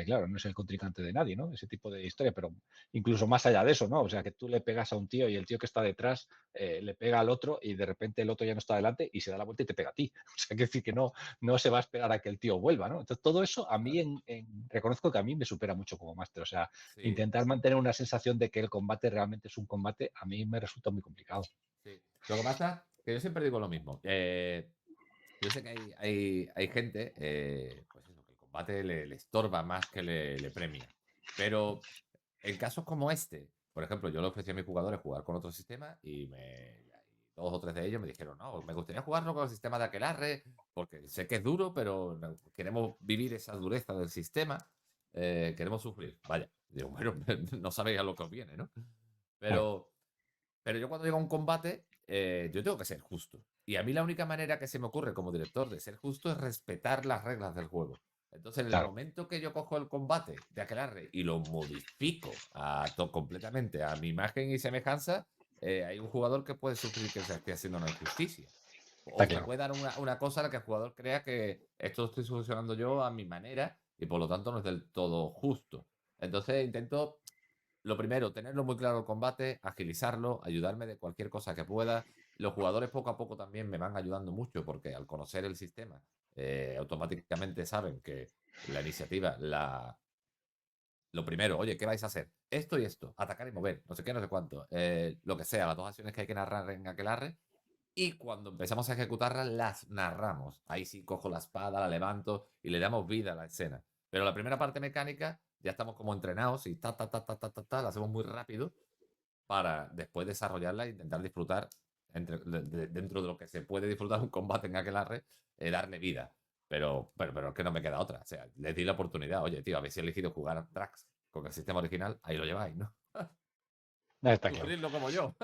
S2: claro, no es el contrincante de nadie, ¿no? Ese tipo de historia, pero incluso más allá de eso, ¿no? O sea, que tú le pegas a un tío y el tío que está detrás le pega al otro y de repente el otro ya no está delante y se da la vuelta y te pega a ti. O sea, que decir que no se va a esperar a que el tío vuelva, ¿no? Entonces, todo eso a mí
S1: Claro.
S2: reconozco que a mí me supera mucho como máster. O sea,
S1: Sí,
S2: intentar mantener una sensación de que el combate realmente es un combate, a mí me resulta muy complicado.
S1: sí. Lo que pasa es que yo siempre digo lo mismo. yo sé que hay gente, pues eso, que el combate le estorba más que le premia. Pero en casos como este, por ejemplo, yo le ofrecí a mis jugadores jugar con otro sistema y dos o tres de ellos me dijeron, no, me gustaría jugarlo con el sistema de Aquelarre, porque sé que es duro, pero queremos vivir esa dureza del sistema, queremos sufrir. Vaya, digo, bueno, no sabéis a lo que os viene, ¿no?
S2: Claro,
S1: Pero yo cuando llego a un combate, yo tengo que ser justo. Y a mí la única manera que se me ocurre como director de ser justo es respetar las reglas del juego. Entonces, en el
S2: claro,
S1: momento que yo cojo el combate de Aquelarre y lo modifico completamente a mi imagen y semejanza, hay un jugador que puede sufrir que se esté haciendo una injusticia.
S2: está
S1: O me
S2: claro.
S1: puede dar una cosa a la que el jugador crea que esto lo estoy solucionando yo a mi manera y por lo tanto no es del todo justo. Entonces intento lo primero, tenerlo muy claro el combate, agilizarlo, ayudarme de cualquier cosa que pueda. Los jugadores poco a poco también me van ayudando mucho porque al conocer el sistema, automáticamente saben que la iniciativa, lo primero, oye, ¿qué vais a hacer? Esto y esto, atacar y mover, no sé qué, no sé cuánto, lo que sea, las dos acciones que hay que narrar en Aquelarre. Y cuando empezamos a ejecutarlas, las narramos. Ahí sí cojo la espada, la levanto y le damos vida a la escena. Pero la primera parte mecánica, ya estamos como entrenados y la hacemos muy rápido para después desarrollarla e intentar disfrutar dentro de lo que se puede disfrutar un combate en Aquelarre, darle vida. Pero es que no me queda otra. O sea, les di la oportunidad. Oye, tío, habéis elegido jugar a Drax con el sistema original, ahí lo lleváis, ¿no?
S2: Está claro.
S1: Sufrirlo como yo.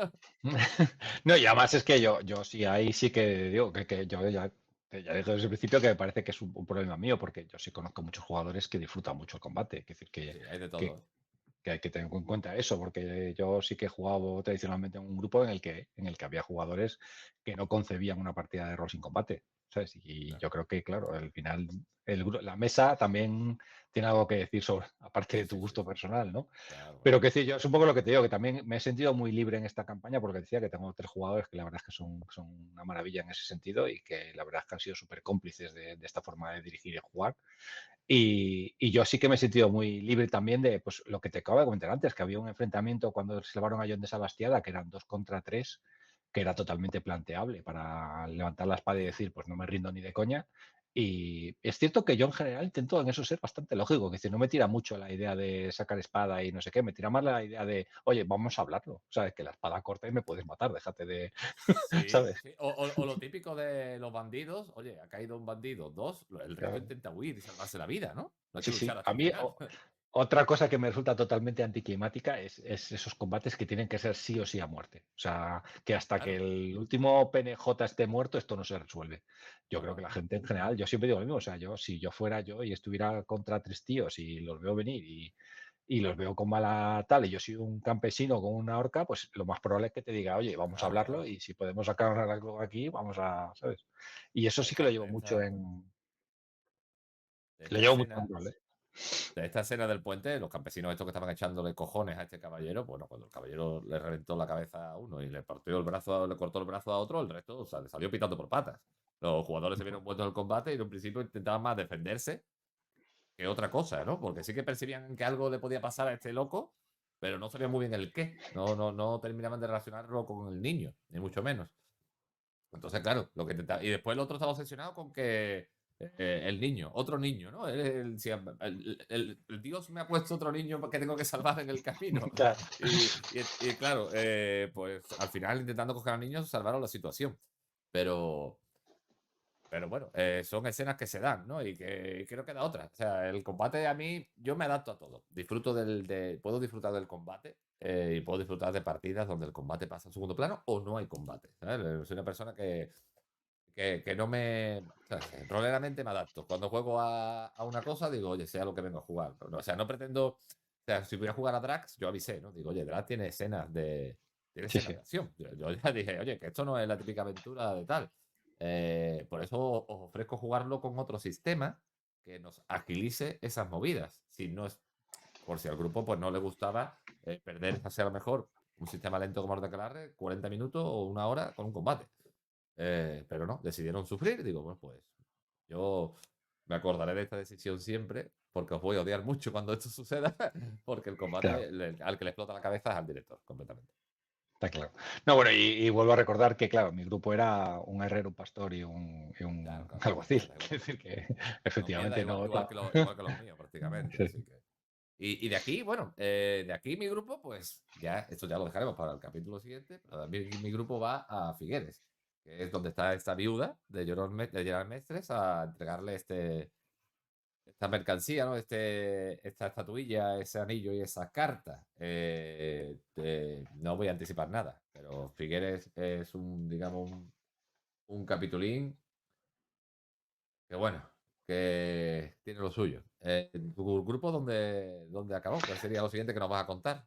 S2: No, y además es que yo sí, ahí sí que digo que yo ya dije desde el principio que me parece que es un problema mío, porque yo sí conozco muchos jugadores que disfrutan mucho el combate. Es decir,
S1: Sí, hay de
S2: que,
S1: todo.
S2: que hay que tener en cuenta eso, porque yo sí que he jugado tradicionalmente en un grupo en el que había jugadores que no concebían una partida de rol sin combate, ¿sabes? Y
S1: Claro.
S2: yo creo que, claro, al final la mesa también tiene algo que decir sobre, aparte
S1: Sí,
S2: de tu
S1: sí, sí,
S2: gusto
S1: sí.
S2: personal, ¿no?
S1: Claro,
S2: Pero
S1: claro.
S2: que decir, yo es un poco lo que te digo, que también me he sentido muy libre en esta campaña porque decía que tengo tres jugadores que la verdad es que son una maravilla en ese sentido y que la verdad es que han sido súper cómplices de esta forma de dirigir y jugar. Y yo sí que me he sentido muy libre también de pues, lo que te acabo de comentar antes, que había un enfrentamiento cuando se salvaron a John de Sabastiada, que eran 2 contra 3, que era totalmente planteable para levantar la espada y decir, pues no me rindo ni de coña. Y es cierto que yo en general intento en eso ser bastante lógico, que decir, no me tira mucho la idea de sacar espada y no sé qué, me tira más la idea de, oye, vamos a hablarlo, sabes que la espada corta y me puedes matar, déjate de,
S1: Sí,
S2: ¿sabes?
S1: sí. O lo típico de los bandidos. Oye, ha caído un bandido. Dos, el resto intenta huir y salvarse la vida, ¿no? No hay que
S2: Sí,
S1: luchar
S2: sí.
S1: hasta
S2: A
S1: el
S2: mí,
S1: final.
S2: otra cosa que me resulta totalmente anticlimática es esos combates que tienen que ser sí o sí a muerte. O sea, que hasta que
S1: Claro.
S2: el último PNJ esté muerto, esto no se resuelve. Yo
S1: No,
S2: creo que
S1: no.
S2: la gente en general, yo siempre digo lo mismo. O sea, si yo fuera yo y estuviera contra tres tíos y los veo venir y los veo con mala tal, y yo soy un campesino con una horca, pues lo más probable es que te diga, oye, vamos a
S1: Claro,
S2: hablarlo
S1: claro.
S2: y si podemos sacar algo aquí, vamos a, ¿sabes? Y eso
S1: De
S2: sí que lo
S1: esta,
S2: llevo
S1: de
S2: mucho
S1: esta,
S2: en,
S1: de
S2: lo
S1: esta
S2: llevo mucho en
S1: escena,
S2: rol, ¿eh?
S1: de esta escena del puente, los campesinos estos que estaban echándole cojones a este caballero, bueno, cuando el caballero le reventó la cabeza a uno y le partió el brazo, le cortó el brazo a otro, el resto, o sea, le salió pitando por patas. Los jugadores se vieron vueltos al combate y en un principio intentaban más defenderse que otra cosa, ¿no? Porque sí que percibían que algo le podía pasar a este loco, pero no sabían muy bien el qué. No terminaban de relacionarlo con el niño, ni mucho menos. Entonces, claro, lo que intentaba. Y después el otro estaba obsesionado con que el niño, otro niño, ¿no? Si el Dios me ha puesto otro niño que tengo que salvar en el camino.
S2: Claro.
S1: Y claro, pues al final intentando coger al niño salvaron la situación. Pero, pero bueno, son escenas que se dan, ¿no? Y que no queda otra. O sea, el combate a mí, yo me adapto a todo. Puedo disfrutar del combate y puedo disfrutar de partidas donde el combate pasa en segundo plano o no hay combate. ¿Sabes? Soy una persona que no me. ¿Sabes? Roleramente me adapto. Cuando juego a una cosa, digo, oye, sea lo que vengo a jugar. O sea, no pretendo. O sea, si voy a jugar a Drax, yo avisé, ¿no? Digo, oye, Drax tiene escenas de. Tiene
S2: Sí,
S1: escenas
S2: sí.
S1: de acción. Yo ya dije, oye, que esto no es la típica aventura de tal. Por eso os ofrezco jugarlo con otro sistema que nos agilice esas movidas. Si no es. Por si al grupo pues no le gustaba perder, a lo mejor, un sistema lento como el de Aquelarre, 40 minutos o una hora con un combate. Pero no, decidieron sufrir. Digo, bueno, pues yo me acordaré de esta decisión siempre, porque os voy a odiar mucho cuando esto suceda, porque el
S2: Claro.
S1: combate al que le explota la cabeza es al director, completamente.
S2: Está claro. No, bueno, y vuelvo a recordar que, claro, mi grupo era un herrero, un pastor y un
S1: Claro, claro,
S2: alguacil.
S1: da
S2: Es
S1: igual.
S2: decir, que
S1: Son mierda
S2: efectivamente
S1: igual,
S2: no.
S1: igual que los míos, prácticamente.
S2: Sí.
S1: Así que. Y de aquí, bueno, de aquí mi grupo, pues ya, esto ya lo dejaremos para el capítulo siguiente. Pero mi grupo va a Figueres, que es donde está esta viuda de Gerard Mestres a entregarle esta mercancía, ¿no? Esta estatuilla, ese anillo y esa carta. No voy a anticipar nada, pero Figueres es digamos, un capitulín que bueno, que tiene lo suyo. ¿Tu grupo dónde acabó? ¿Cuál sería lo siguiente que nos vas a contar?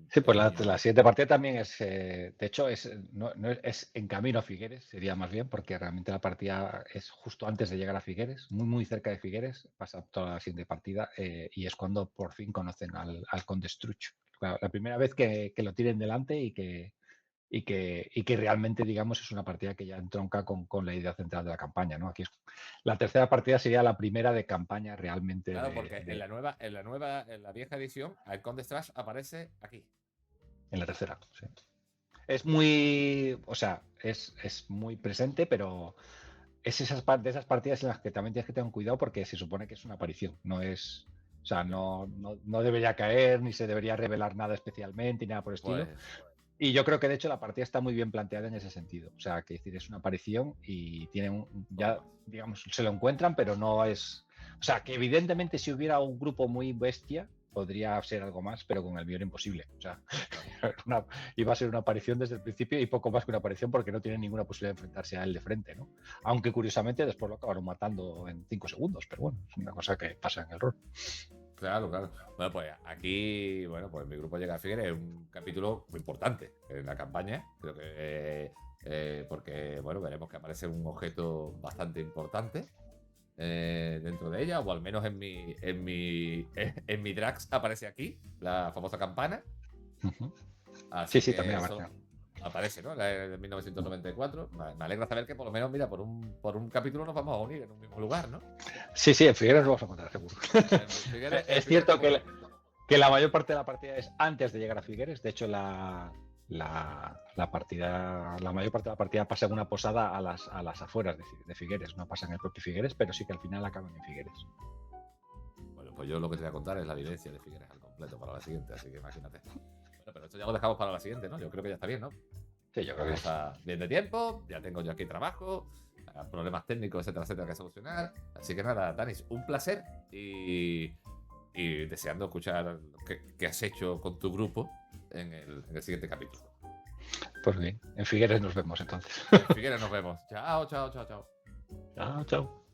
S2: Sí, pues la
S1: Pequeño.
S2: siguiente partida también es, de hecho, no es en camino a Figueres, sería más bien, porque realmente la partida es justo antes de llegar a Figueres, muy, muy cerca de Figueres, pasa toda la siguiente partida, y es cuando por fin conocen al Conde Struch. La primera vez que lo tienen delante y que realmente, digamos, es una partida que ya entronca con la idea central de la campaña, ¿no? Aquí la tercera partida sería la primera de campaña realmente
S1: Claro, porque en la vieja edición, el Conde Strash aparece aquí.
S2: en la tercera, sí. Es muy, o sea, es muy presente, pero es de esas partidas en las que también tienes que tener cuidado porque se supone que es una aparición, no es, o sea,
S1: Ya.
S2: no debería caer ni se debería revelar nada especialmente ni nada por el estilo.
S1: Pues,
S2: Y yo creo que de hecho la partida está muy bien planteada en ese sentido, o sea, que decir, es una aparición y
S1: poco
S2: ya,
S1: más.
S2: digamos, se lo encuentran, pero no es, o sea, que evidentemente si hubiera un grupo muy bestia podría ser algo más, pero con el mío era imposible, o sea,
S1: Claro.
S2: iba a ser una aparición desde el principio y poco más que una aparición porque no tiene ninguna posibilidad de enfrentarse a él de frente, ¿no? Aunque curiosamente después lo acabaron matando en 5 segundos, pero bueno, es una cosa que pasa en el rol.
S1: Claro, claro. Bueno, pues aquí, bueno, pues mi grupo llega a Figueres, es un capítulo muy importante en la campaña. Creo que porque, bueno, veremos que aparece un objeto bastante importante dentro de ella, o al menos en mi Drax aparece aquí, la famosa campana.
S2: Ujú. Sí,
S1: Así
S2: sí,
S1: que
S2: también
S1: eso
S2: aparece.
S1: aparece, ¿no? La de 1994. Me alegra saber que por lo menos, mira, por un capítulo nos vamos a unir en un mismo lugar, ¿no?
S2: Sí, sí, en Figueras lo vamos a encontrar, seguro.
S1: En
S2: Es
S1: Figueres
S2: cierto
S1: seguro.
S2: que la mayor parte de la partida es antes de llegar a Figueres. De hecho, la partida, la mayor parte de la partida pasa en una posada a las afueras de Figueres. No pasa en el propio Figueres, pero sí que al final acaban en Figueres.
S1: Bueno, pues yo lo que te voy a contar es la vivencia de Figueres al completo para la siguiente, así que imagínate. Bueno, pero esto ya lo dejamos para la siguiente, ¿no? Yo creo que ya está bien, ¿no?
S2: Sí, yo creo que
S1: Vamos
S2: sí.
S1: a bien de tiempo, ya tengo yo aquí trabajo, problemas técnicos, etcétera, que solucionar. Así que nada, Danis, un placer y deseando escuchar qué has hecho con tu grupo en el siguiente capítulo.
S2: Pues bien, en Figueres nos vemos entonces.
S1: En Figueres nos vemos. Chao, chao, chao, chao.
S2: Chao, chao.